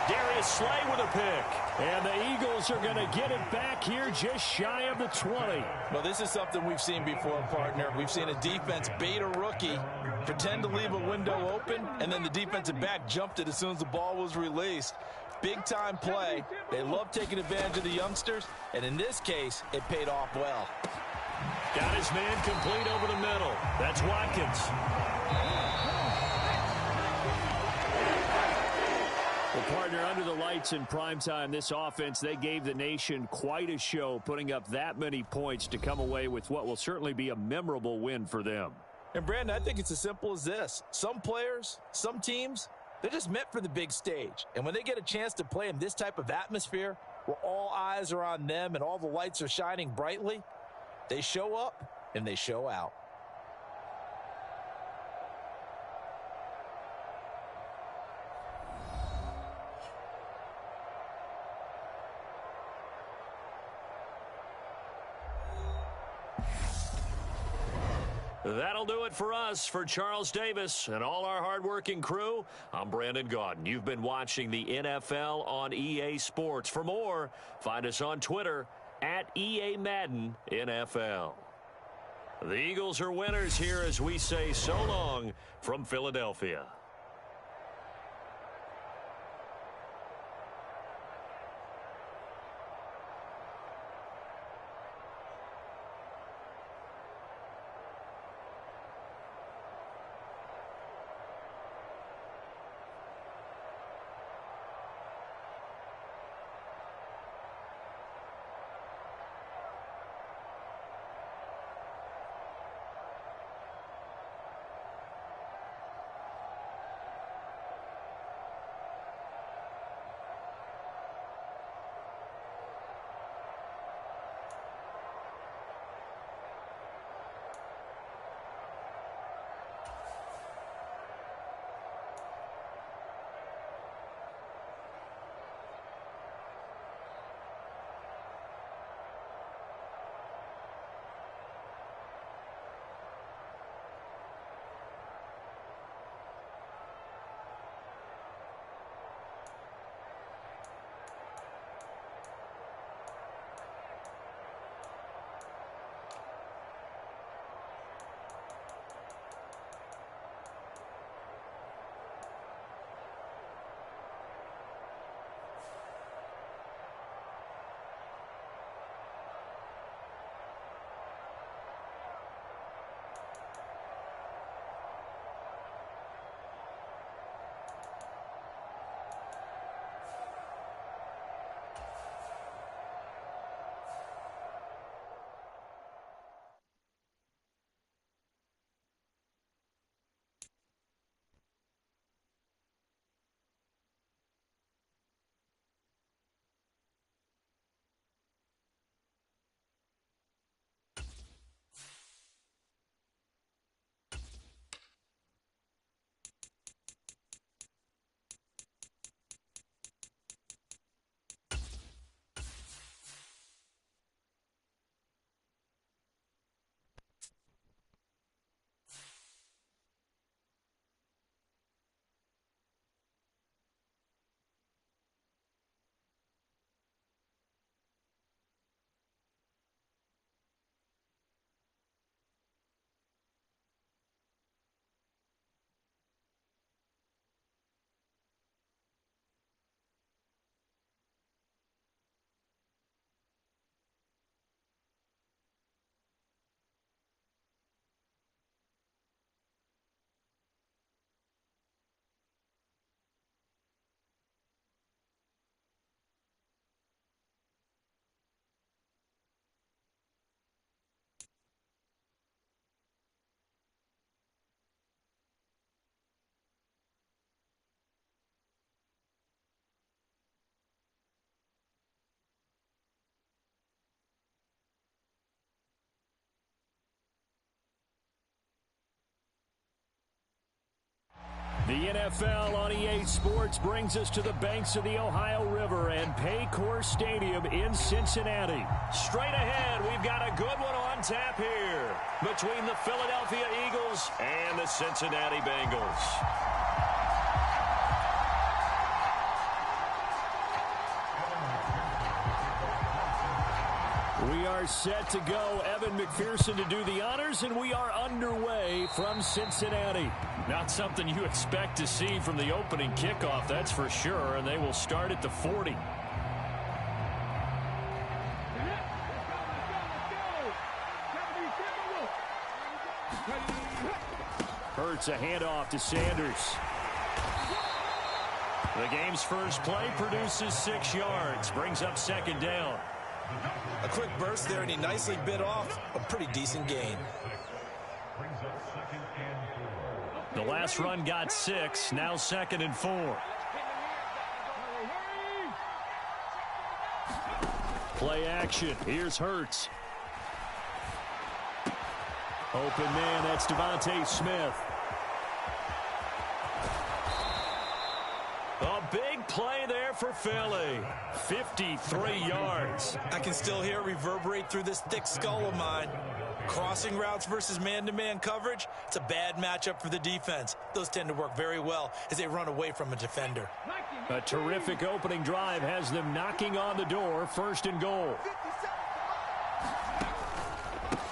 S2: Darius Slay with a pick. And the Eagles are going to get it back here just shy of the 20.
S3: Well, this is something we've seen before, partner. We've seen a defense bait a rookie, pretend to leave a window open, and then the defensive back jumped it as soon as the ball was released. Big-time play. They love taking advantage of the youngsters, and in this case, it paid off well.
S2: Got his man complete over the middle. That's Watkins. Well, partner, under the lights in primetime, this offense, they gave the nation quite a show, putting up that many points to come away with what will certainly be a memorable win for them.
S3: And, Brandon, I think it's as simple as this. Some players, some teams, they're just meant for the big stage. And when they get a chance to play in this type of atmosphere where all eyes are on them and all the lights are shining brightly, they show up and they show out.
S2: That'll do it for us. For Charles Davis and all our hardworking crew, I'm Brandon Gaudin. You've been watching the NFL on EA Sports. For more, find us on Twitter at EA Madden NFL. The Eagles are winners here as we say so long from Philadelphia.
S1: The NFL on EA Sports brings us to the banks of the Ohio River and Paycor Stadium in Cincinnati. Straight ahead, we've got a good one on tap here between the Philadelphia Eagles and the Cincinnati Bengals. We are set to go. Evan McPherson to do the honors, and we are underway from Cincinnati. Not something you expect to see from the opening kickoff, that's for sure, and they will start at the 40. Hurts a handoff to Sanders. The game's first play produces 6 yards, brings up second down.
S3: A quick burst there, and he nicely bit off a pretty decent gain.
S1: The last run got 6, now 2nd and 4. Play action. Here's Hurts. Open man, that's Devontae Smith. A big play there for Philly. 53 yards.
S3: I can still hear it reverberate through this thick skull of mine. Crossing routes versus man-to-man coverage, it's a bad matchup for the defense. Those tend to work very well as they run away from a defender.
S1: A terrific opening drive has them knocking on the door, 1st and goal.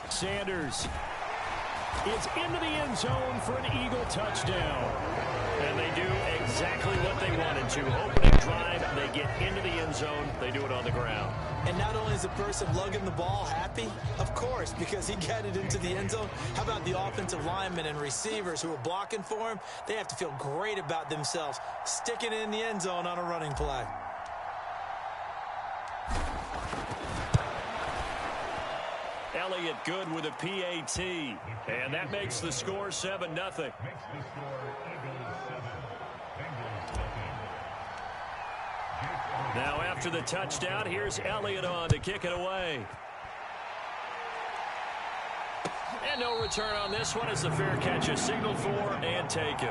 S1: Sanders. It's into the end zone for an Eagle touchdown. And they do exactly what they wanted to. Opening drive, they get into the end zone. They do it on the ground.
S3: And not only is the person lugging the ball happy, of course, because he got it into the end zone. How about the offensive linemen and receivers who are blocking for him? They have to feel great about themselves, sticking it in the end zone on a running play.
S1: Elliott good with a PAT. And that makes the score 7-0. Now after the touchdown, here's Elliott on to kick it away. And no return on this one as the fair catch is signaled for and taken.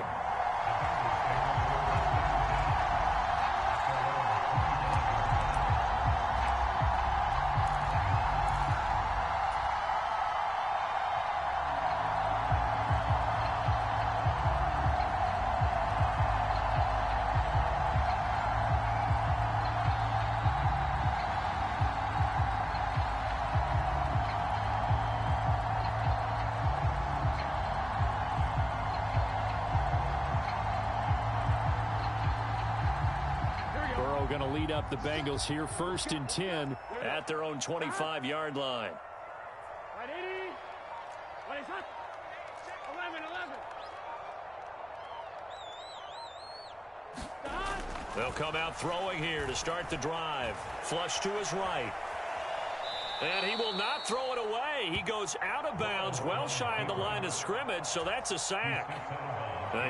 S1: Going to lead up the Bengals here, 1st and 10 at their own 25-yard line. They'll come out throwing here to start the drive. Flush to his right. And he will not throw it away. He goes out of bounds, well shy of the line of scrimmage, so that's a sack.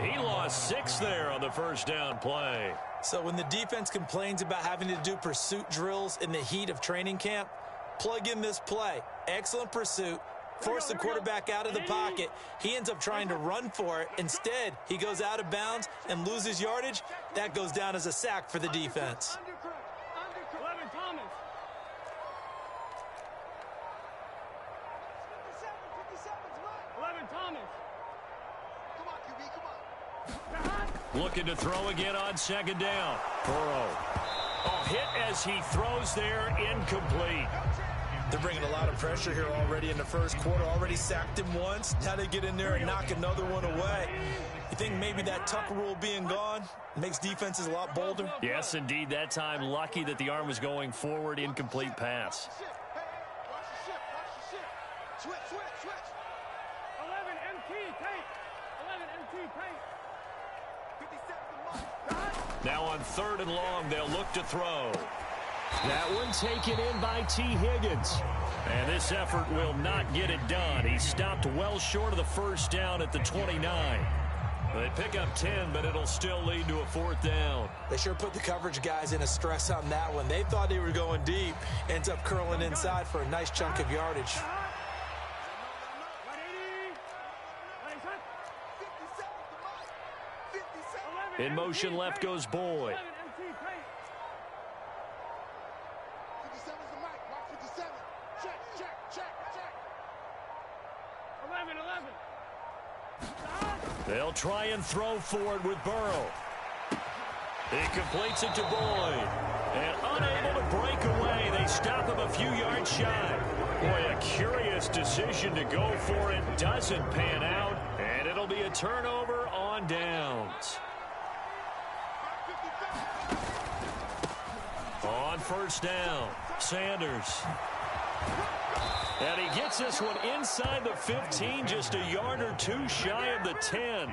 S1: He lost 6 there on the first down play.
S3: So when the defense complains about having to do pursuit drills in the heat of training camp, plug in this play. Excellent pursuit. Force the quarterback out of the pocket. He ends up trying to run for it. Instead, he goes out of bounds and loses yardage. That goes down as a sack for the defense.
S1: Looking to throw again on 2nd down. Burrow. A hit as he throws there, incomplete.
S3: They're bringing a lot of pressure here already in the first quarter. Already sacked him once. Now they get in there and knock another one away. You think maybe that tuck rule being gone makes defenses a lot bolder?
S1: Yes, indeed. That time, lucky that the arm was going forward. Incomplete pass.
S4: Switch. 11 MT tape. 11 MT tape. 57
S1: Now on 3rd and long, they'll look to throw. That one taken in by T. Higgins. And this effort will not get it done. He stopped well short of the first down at the 29. They pick up 10, but it'll still lead to a 4th down.
S3: They sure put the coverage guys in a stress on that one. They thought they were going deep. Ends up curling inside for a nice chunk of yardage.
S1: In motion left goes Boyd.
S4: 57's the mic. Mark 57. Check, check, check, check. 11, 11.
S1: They'll try and throw for it with Burrow. He completes it to Boyd. And unable to break away, they stop him a few yards shy. Boy, a curious decision to go for it. Doesn't pan out. And it'll be a turnover on downs. On first down, Sanders. And he gets this one inside the 15, just a yard or two shy of the 10.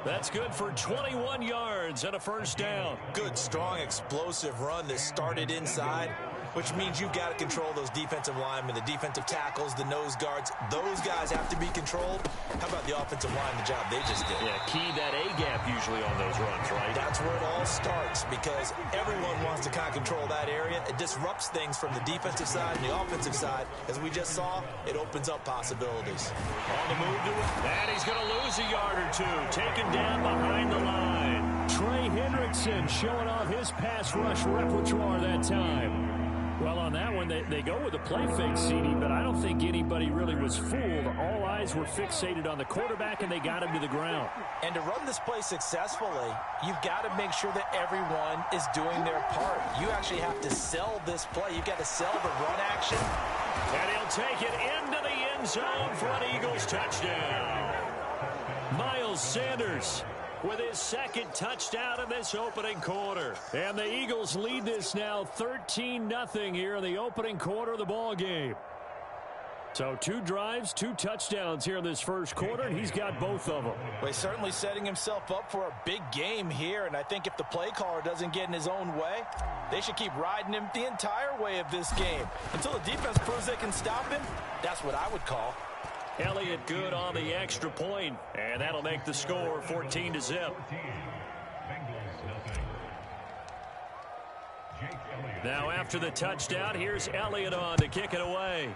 S1: That's good for 21 yards and a first down.
S3: Good, strong, explosive run that started inside, which means you've got to control those defensive linemen, the defensive tackles, the nose guards. Those guys have to be controlled. How about the offensive line, the job they just did?
S1: Yeah, key that A-gap usually on those runs, right?
S3: That's where it all starts, because everyone wants to kind of control that area. It disrupts things from the defensive side and the offensive side. As we just saw, it opens up possibilities.
S1: On the move to it, and he's going to lose a yard or two. Taken down behind the line. Trey Hendrickson showing off his pass rush repertoire that time. Well, on that one, they go with a play fake, CD, but I don't think anybody really was fooled. All eyes were fixated on the quarterback, and they got him to the ground.
S3: And to run this play successfully, you've got to make sure that everyone is doing their part. You actually have to sell this play. You've got to sell the run action.
S1: And he'll take it into the end zone for an Eagles touchdown. Miles Sanders with his second touchdown in this opening quarter. And the Eagles lead this now 13-0 here in the opening quarter of the ball game. So 2 drives, 2 touchdowns here in this first quarter, and he's got both of them.
S3: Well, he's certainly setting himself up for a big game here, and I think if the play caller doesn't get in his own way, they should keep riding him the entire way of this game. Until the defense proves they can stop him, that's what I would call.
S1: Elliott good on the extra point, and that'll make the score 14-0. Now after the touchdown, here's Elliott on to kick it away.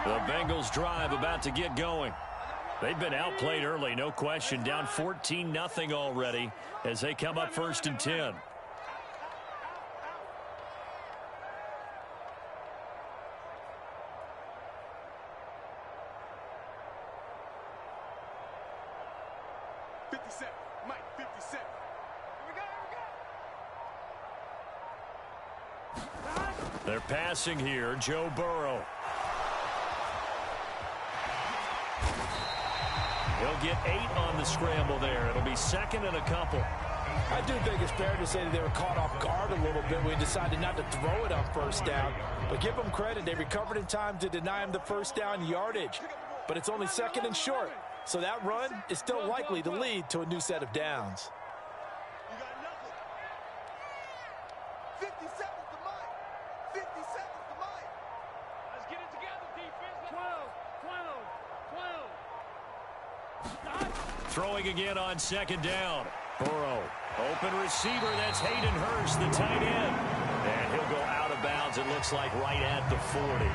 S1: The Bengals drive about to get going. They've been outplayed early, no question. Down 14-0 already as they come up 1st and 10.
S4: Mike, 57. Here we go.
S1: They're passing here. Joe Burrow. He'll get 8 on the scramble there. It'll be 2nd and a couple.
S3: I do think it's fair to say that they were caught off guard a little bit when they decided not to throw it on first down. But give them credit. They recovered in time to deny him the first down yardage. But it's only 2nd and short. So that run is still likely to lead to a new set of downs.
S4: You got nothing. 50 seconds to Mike. 50 seconds to Mike. Let's get it together, defense. 12.
S1: Throwing again on 2nd down. Burrow, open receiver. That's Hayden Hurst, the tight end. And he'll go out of bounds, it looks like, right at the 40.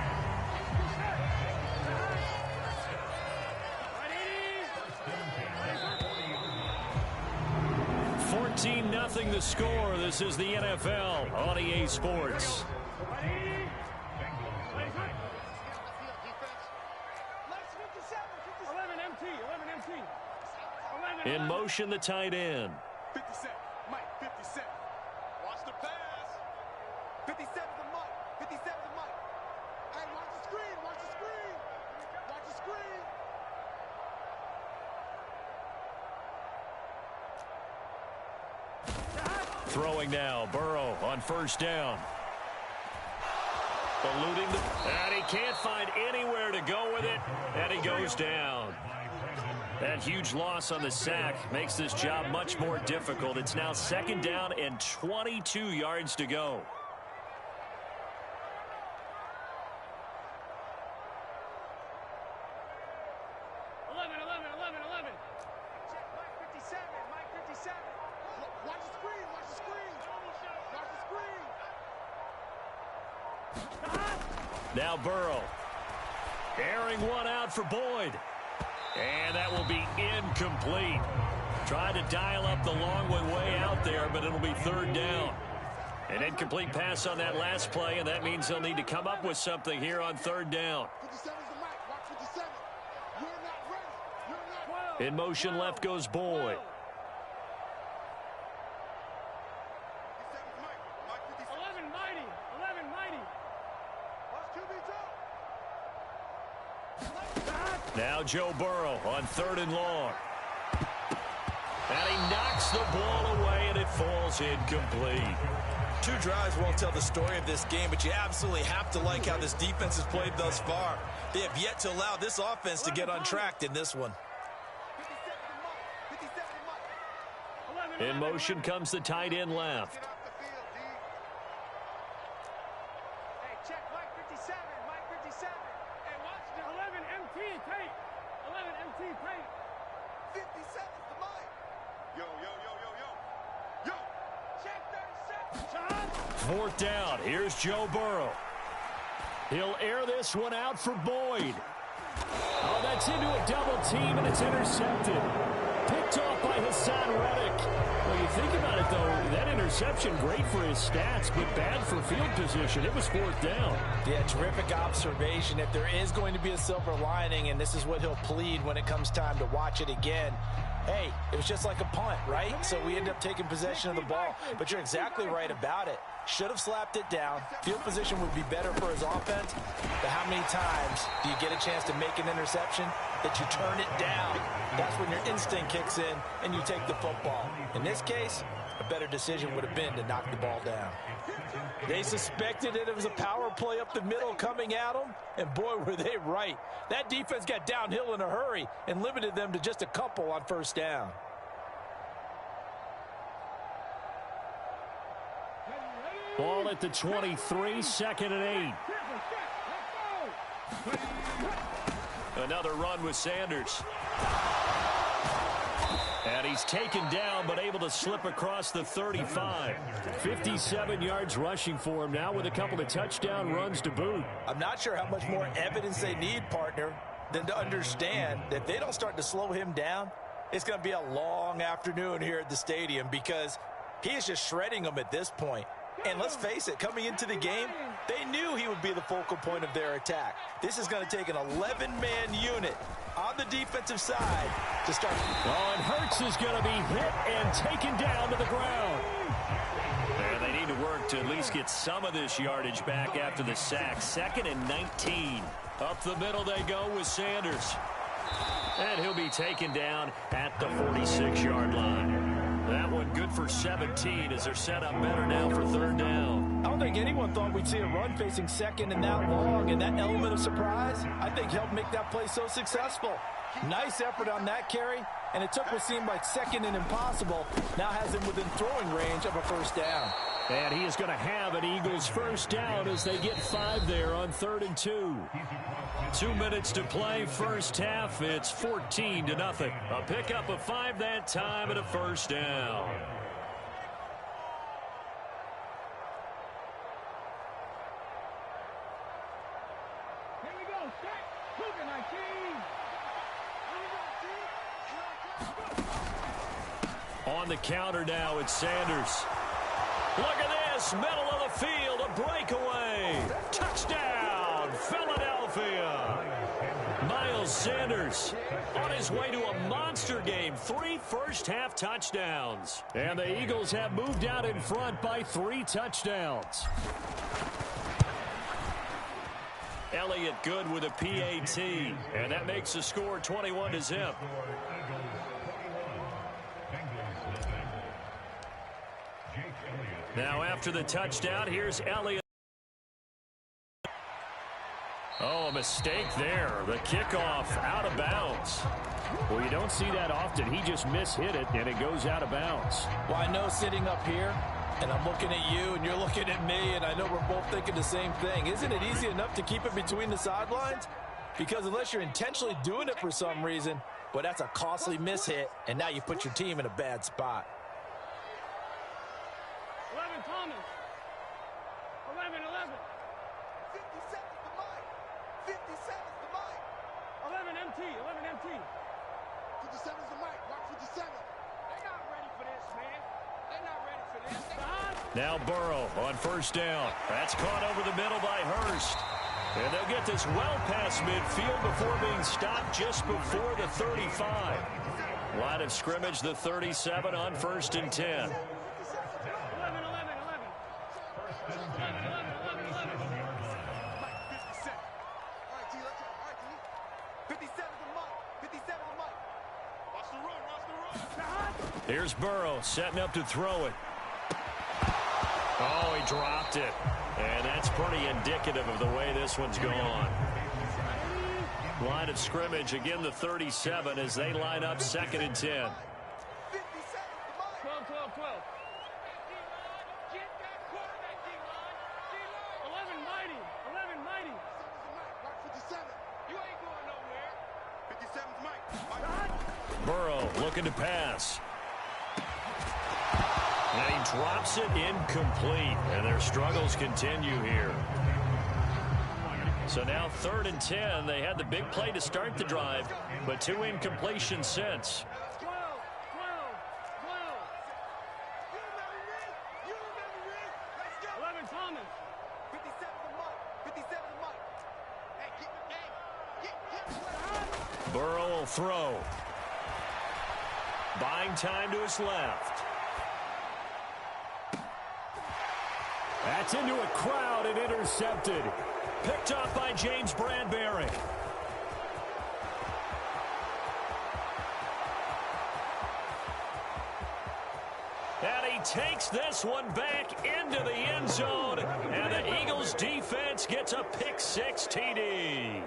S1: 14-0 the score. This is the NFL on EA Sports. In motion, the tight end.
S4: 57. Mike, 57. Watch the pass. 57 to Mike. 57 to Mike. Hey, watch the screen. Watch the screen. Watch the screen.
S1: Throwing now. Burrow on 1st down. Eluding the... And he can't find anywhere to go with it. And he goes down. That huge loss on the sack makes this job much more difficult. It's now 2nd down and 22 yards to go.
S2: Now Burrow. Airing one out for Boyd. And that will be incomplete. Tried to dial up the long one way out there, but it'll be third down. An incomplete pass on that last play, and that means they'll need to come up with something here on third down. In motion left goes Boyd. Now Joe Burrow on third and long. And he knocks the ball away, and it falls incomplete.
S3: Two drives won't tell the story of this game, but you absolutely have to like how this defense has played thus far. They have yet to allow this offense to get untracked in this one.
S2: In motion comes the tight end left.
S4: Hey, check Mike 57, Mike 57. Hey, watch the 11 MT tape. 11 MT tape. 57 is the Mike. Yo, yo, yo, yo, yo. Yo, check 37.
S2: Fourth down. Here's Joe Burrow. He'll air this one out for Boyd. Oh, that's into a double team, and it's intercepted. Picked off by Hassan Reddick. Well, you think about it, though, that interception, great for his stats, but bad for field position. It was fourth down.
S3: Yeah, terrific observation. If there is going to be a silver lining, and this is what he'll plead when it comes time to watch it again, hey, it was just like a punt, right? So we end up taking possession of the ball. But you're exactly right about it. Should have slapped it down. Field position would be better for his offense. But how many times do you get a chance to make an interception that you turn it down? That's when your instinct kicks in and you take the football. In this case, a better decision would have been to knock the ball down. They suspected that it was a power play up the middle coming at them, and boy, were they right. That defense got downhill in a hurry and limited them to just a couple on first down.
S2: Ball at the 23, second and 8. Another run with Sanders. And he's taken down, but able to slip across the 35. 57 yards rushing for him now with a couple of touchdown runs to boot.
S3: I'm not sure how much more evidence they need, partner, than to understand that if they don't start to slow him down, it's going to be a long afternoon here at the stadium because he is just shredding them at this point. And let's face it, coming into the game, they knew he would be the focal point of their attack. This is going to take an 11-man unit on the defensive side to start.
S2: Oh, and Hurts is going to be hit and taken down to the ground. And they need to work to at least get some of this yardage back after the sack. Second and 19. Up the middle they go with Sanders. And he'll be taken down at the 46-yard line. That one good for 17 as they're set up better now for third down.
S3: I don't think anyone thought we'd see a run facing second and that long, and that element of surprise, I think, helped make that play so successful. Nice effort on that carry, and it took what seemed like second and impossible, now has him within throwing range of a first down.
S2: And he is going to have an Eagles first down as they get 5 there on 3rd and 2. 2 minutes to play, first half. It's 14-0. A pickup of 5 that time and a first down.
S4: Here we go. Set. Cougar 19.
S2: On the counter now, it's Sanders. Look at this, middle of the field, a breakaway. Touchdown, Philadelphia. Miles Sanders on his way to a monster game. 3 first-half touchdowns. And the Eagles have moved out in front by 3 touchdowns. Elliott good with a PAT. And that makes the score 21-0. Now after the touchdown, here's Elliott. Oh, a mistake there. The kickoff out of bounds. Well, you don't see that often. He just mishit it, and it goes out of bounds.
S3: Well, I know sitting up here, and I'm looking at you, and you're looking at me, and I know we're both thinking the same thing. Isn't it easy enough to keep it between the sidelines? Because unless you're intentionally doing it for some reason, well, that's a costly mishit, and now you put your team in a bad spot.
S4: 11 Thomas. 11. 57's the mic. 11 MT, 11 MT. 57's the mic, mark 57. They're not ready for this, man. They're not ready for this.
S2: Now Burrow on first down. That's caught over the middle by Hurst. And they'll get this well past midfield before being stopped just before the 35. Line of scrimmage, the 37 on 1st and 10.
S4: 11, 11, 11. 11, 11, 11, 11. Mike, 57. All right, T, let's go. All right, T. 57's the mic. 57's the mic. Watch the run, watch the run.
S2: Here's Burrow setting up to throw it. Oh, he dropped it. And that's pretty indicative of the way this one's gone. Line of scrimmage, again the 37 as they line up 2nd and 10.
S4: 57's the mic. 12, 12, 12. Get that quarterback, D-line. D-line. 11 mighty. 11 mighty. 57's the mic. Mark 57. You ain't going nowhere. 57's mic.
S2: Burrow looking to pass. And he drops it incomplete. And their struggles continue here. So now 3rd and 10. They had the big play to start the drive, but 2 incompletions since.
S4: 12, 12, 12. You remember me? You remember me? Let's go. 11 Thomas. 57's the mic. 57's the mic. Hey, get.
S2: Burrow will throw. Buying time to his left. That's into a crowd and intercepted. Picked up by James Bradbury. And he takes this one back into the end zone. And the Eagles defense gets a pick-6 TD.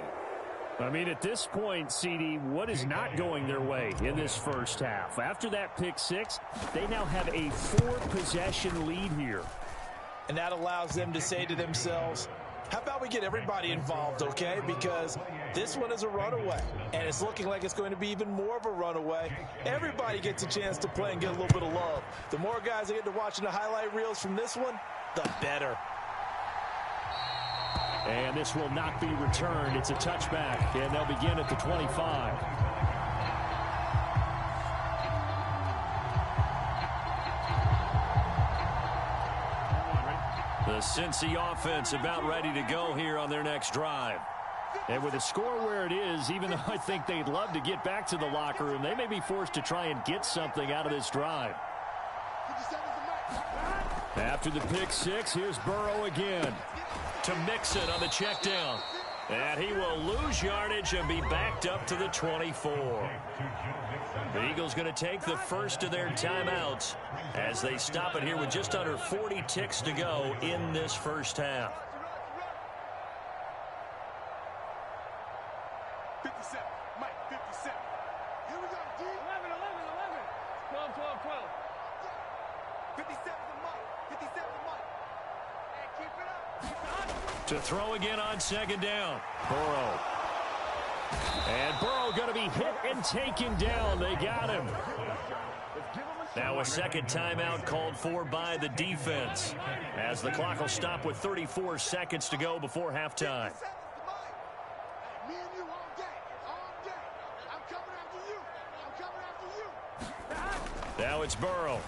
S1: I mean, at this point, CD, what is not going their way in this first half? After that pick-6, they now have a 4-possession lead here.
S3: And that allows them to say to themselves, how about we get everybody involved, okay? Because this one is a runaway, and it's looking like it's going to be even more of a runaway. Everybody gets a chance to play and get a little bit of love. The more guys that get to watching the highlight reels from this one, the better.
S1: And this will not be returned. It's a touchback, and they'll begin at the 25.
S2: The Cincy offense about ready to go here on their next drive.
S1: And with the score where it is, even though I think they'd love to get back to the locker room, they may be forced to try and get something out of this drive. After the pick-6, here's Burrow again.
S2: To Mixon on the check down. And he will lose yardage and be backed up to the 24. The Eagles going to take the first of their timeouts as they stop it here with just under 40 ticks to go in this first half.
S4: 57, Mike, 57. Here we go, D. 11, 11, 11. 12, 12, 12. 57's the mic. 57's the mic. Hey, keep it up. Keep it up.
S2: To throw again on 2nd down.
S1: Burrow. And Burrow going to be hit and taken down. They got him.
S2: Now a second timeout called for by the defense as the clock will stop with 34 seconds to go before halftime.
S4: 57's the mic. Me and you all day. All day. I'm coming after you. I'm coming after you.
S2: Now it's Burrow.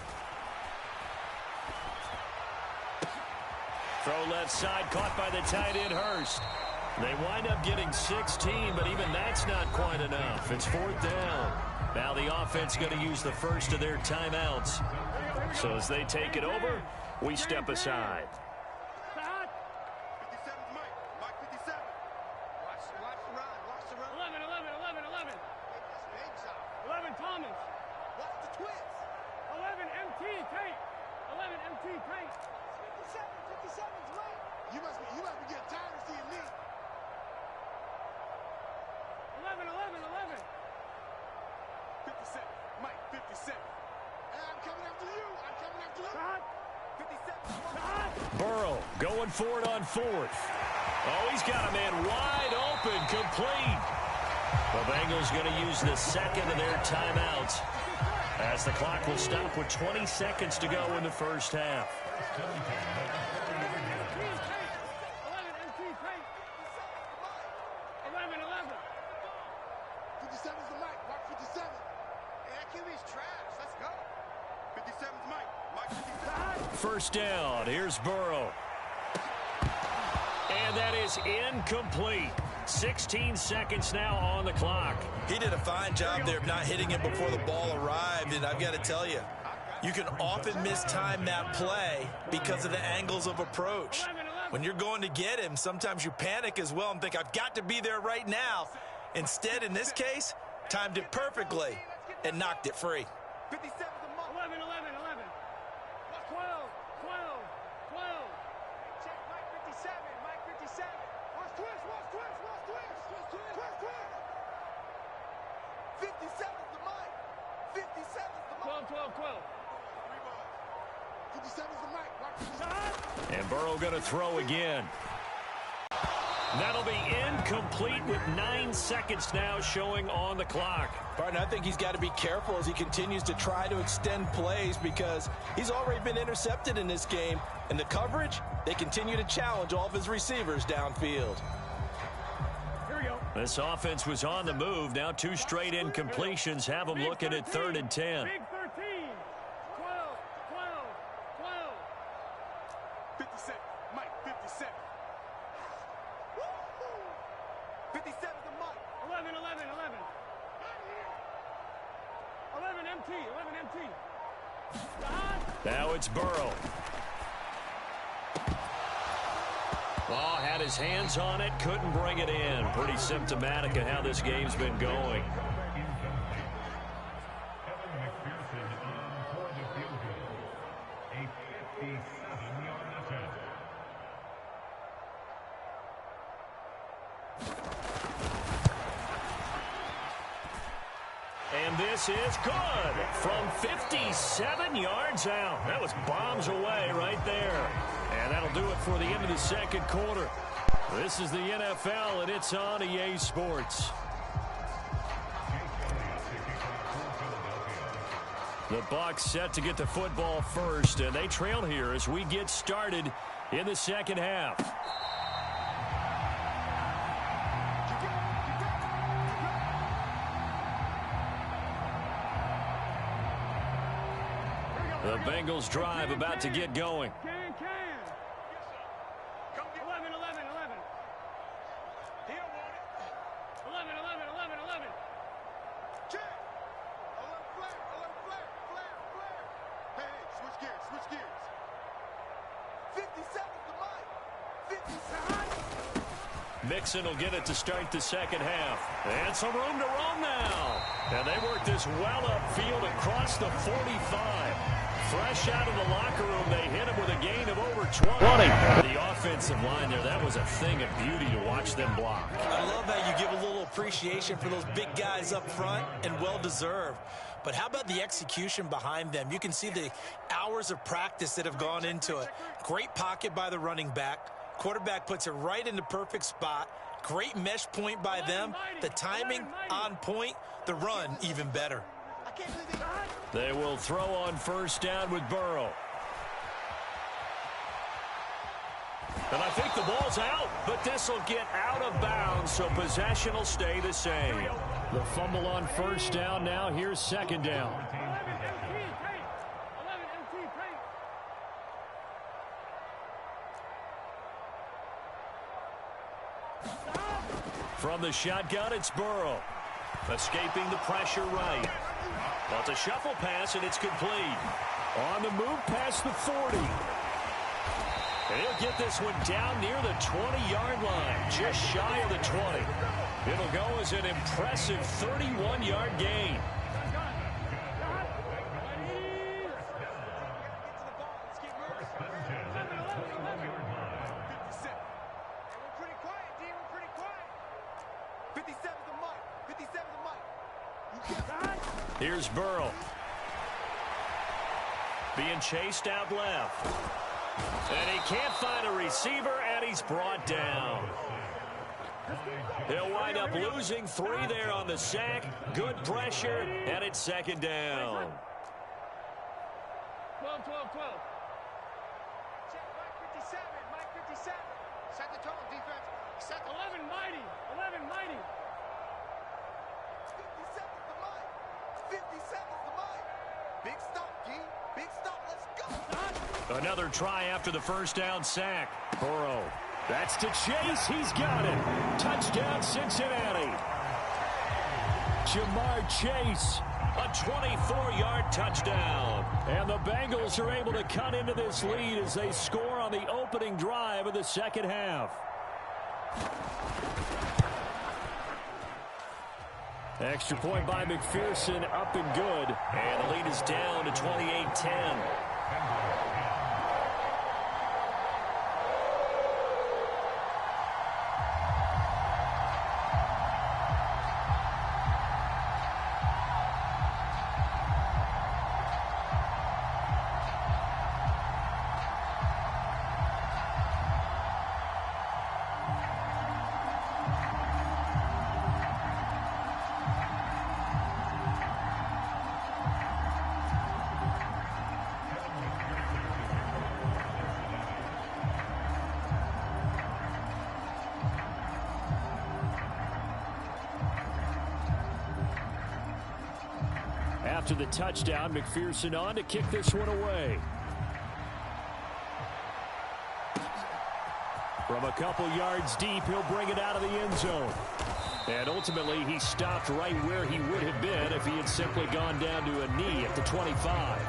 S2: Throw left side, caught by the tight end Hurst. They wind up getting 16, but even that's not quite enough. It's 4th down. Now the offense going to use the first of their timeouts. So as they take it over, we step aside.
S4: 57's Mike. Mike 57. Watch the run. Watch the run. 11, 11, 11, 11. 11 Thomas. Watch the twins. 11 MT Tate. 11 MT Tate. 57's late. You must be getting tired of seeing me. 11, 11, 11. 57. Mike, 57. Hey, I'm coming after you. I'm coming after you. 57.
S2: Burrow going for it on 4th. Oh, he's got a man wide open, complete. The Bengals going to use the second of their timeouts as the clock will stop with 20 seconds to go in the first half.
S4: QB's trash. Let's go. 57's Mike. Mike 57.
S1: First down. Here's Burrow. And that is incomplete. 16 seconds now on the clock.
S3: He did a fine job there of not hitting it before the ball arrived, and I've got to tell you, you can often mistime that play because of the angles of approach. When you're going to get him, sometimes you panic as well and think, I've got to be there right now. Instead, in this case, timed it perfectly and knocked it free.
S4: 57's the Mike. 11. 12. 12. Check Mike 57. Mike 57. Watch twist. 57's the Mike. 57's the Mike. 12. 57's the Mike.
S1: And Burrow going to throw again. That'll be incomplete with 9 seconds now showing on the clock.
S3: Partner, I think he's got to be careful as he continues to try to extend plays because he's already been intercepted in this game. And the coverage, they continue to challenge all of his receivers downfield.
S4: Here we go.
S1: This offense was on the move. Now 2 straight incompletions have them looking at 3rd and 10.
S4: Big 13. 12. 57. Mike 57. 57's the Mike. 11. 11 MT.
S1: Now it's Burrow. Well, had his hands on it, couldn't bring it in. Pretty symptomatic of how this game's been going. And this is good from 57 yards out. That was bombs away right there. And that'll do it for the end of the second quarter. This is the NFL, and it's on EA Sports. The Bucs set to get the football first, and they trail here as we get started in the second half. The Bengals drive about to get going.
S4: Can. 11. He don't want it. 11. Check. Alert flare. Hey, switch gears. 57's the Mike. 57.
S1: Mixon will get it to start the second half. And some room to roam now. And they work this well upfield across the 45. Fresh out of the locker room, they hit him with a gain of over 20. The offensive line there, that was a thing of beauty to watch them block.
S3: I love how you give a little appreciation for those big guys up front, and well-deserved. But how about the execution behind them? You can see the hours of practice that have gone into it. Great pocket by the running back. Quarterback puts it right in the perfect spot. Great mesh point by them. The timing on point. The run even better.
S1: They will throw on first down with Burrow. And I think the ball's out, but this will get out of bounds, so possession will stay the same. The fumble on first down now. Here's second down.
S4: 11 MT paint.
S1: From the shotgun, it's Burrow. Escaping the pressure right. Well, it's a shuffle pass, and it's complete. On the move past the 40. And he'll get this one down near the 20-yard line, just shy of the 20. It'll go as an impressive 31-yard gain. Here's Burrow. Being chased out left. And he can't find a receiver, and he's brought down. He'll wind up losing 3 there on the sack. Good pressure, and it's second down.
S4: 12. Check Mike 57. Set the tone, defense. Set 11 mighty. 57's the Mike. 57's the Big stop, D. Big stop. Let's go.
S1: Another try after the first down sack. Burrow. That's to Chase. He's got it. Touchdown, Cincinnati. Jamar Chase. A 24-yard touchdown. And the Bengals are able to cut into this lead as they score on the opening drive of the second half. Extra point by McPherson, up and good. And the lead is down to 28-10. After the touchdown, McPherson on to kick this one away. From a couple yards deep, he'll bring it out of the end zone. And ultimately, he stopped right where he would have been if he had simply gone down to a knee at the 25.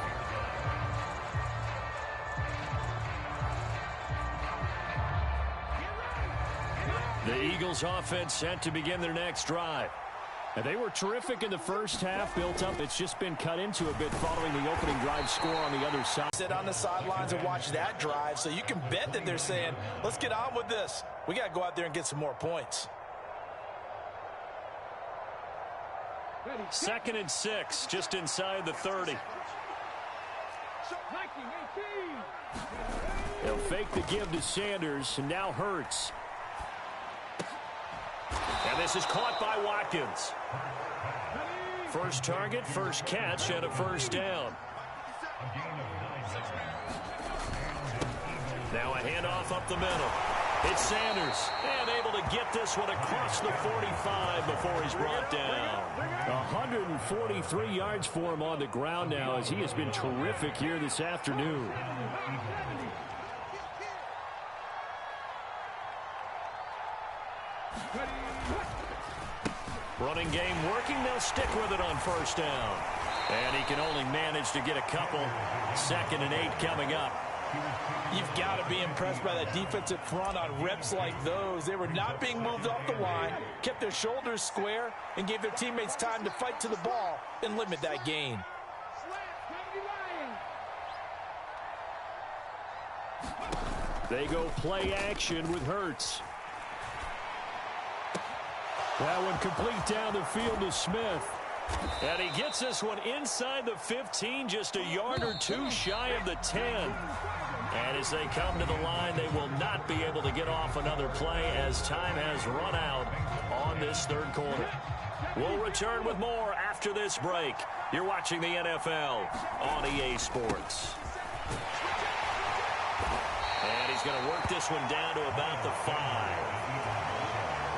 S1: The Eagles offense set to begin their next drive. And they were terrific in the first half, built up. It's just been cut into a bit following the opening drive score on the other side.
S3: Sit on the sidelines and watch that drive, so you can bet that they're saying, let's get on with this. We got to go out there and get some more points.
S1: 2nd and 6, just inside the 30. They'll fake the give to Sanders, and now Hurts. And this is caught by Watkins. First target, first catch, and a first down. Now a handoff up the middle. It's Sanders, and able to get this one across the 45 before he's brought down. 143 yards for him on the ground now, as he has been terrific here this afternoon. Running game working. They'll stick with it on first down. And he can only manage to get a couple. 2nd and 8 coming up.
S3: You've got to be impressed by that defensive front on reps like those. They were not being moved off the line, kept their shoulders square, and gave their teammates time to fight to the ball and limit that gain.
S1: They go play action with Hurts. That one complete down the field to Smith. And he gets this one inside the 15, just a yard or two shy of the 10. And as they come to the line, they will not be able to get off another play as time has run out on this third quarter. We'll return with more after this break. You're watching the NFL on EA Sports. And he's going to work this one down to about the 5.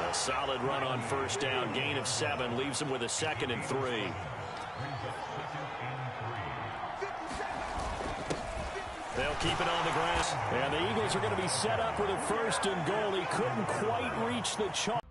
S1: A solid run on first down. Gain of 7 leaves him with a 2nd and 3. They'll keep it on the grass. And the Eagles are going to be set up with a 1st and goal. He couldn't quite reach the chalk.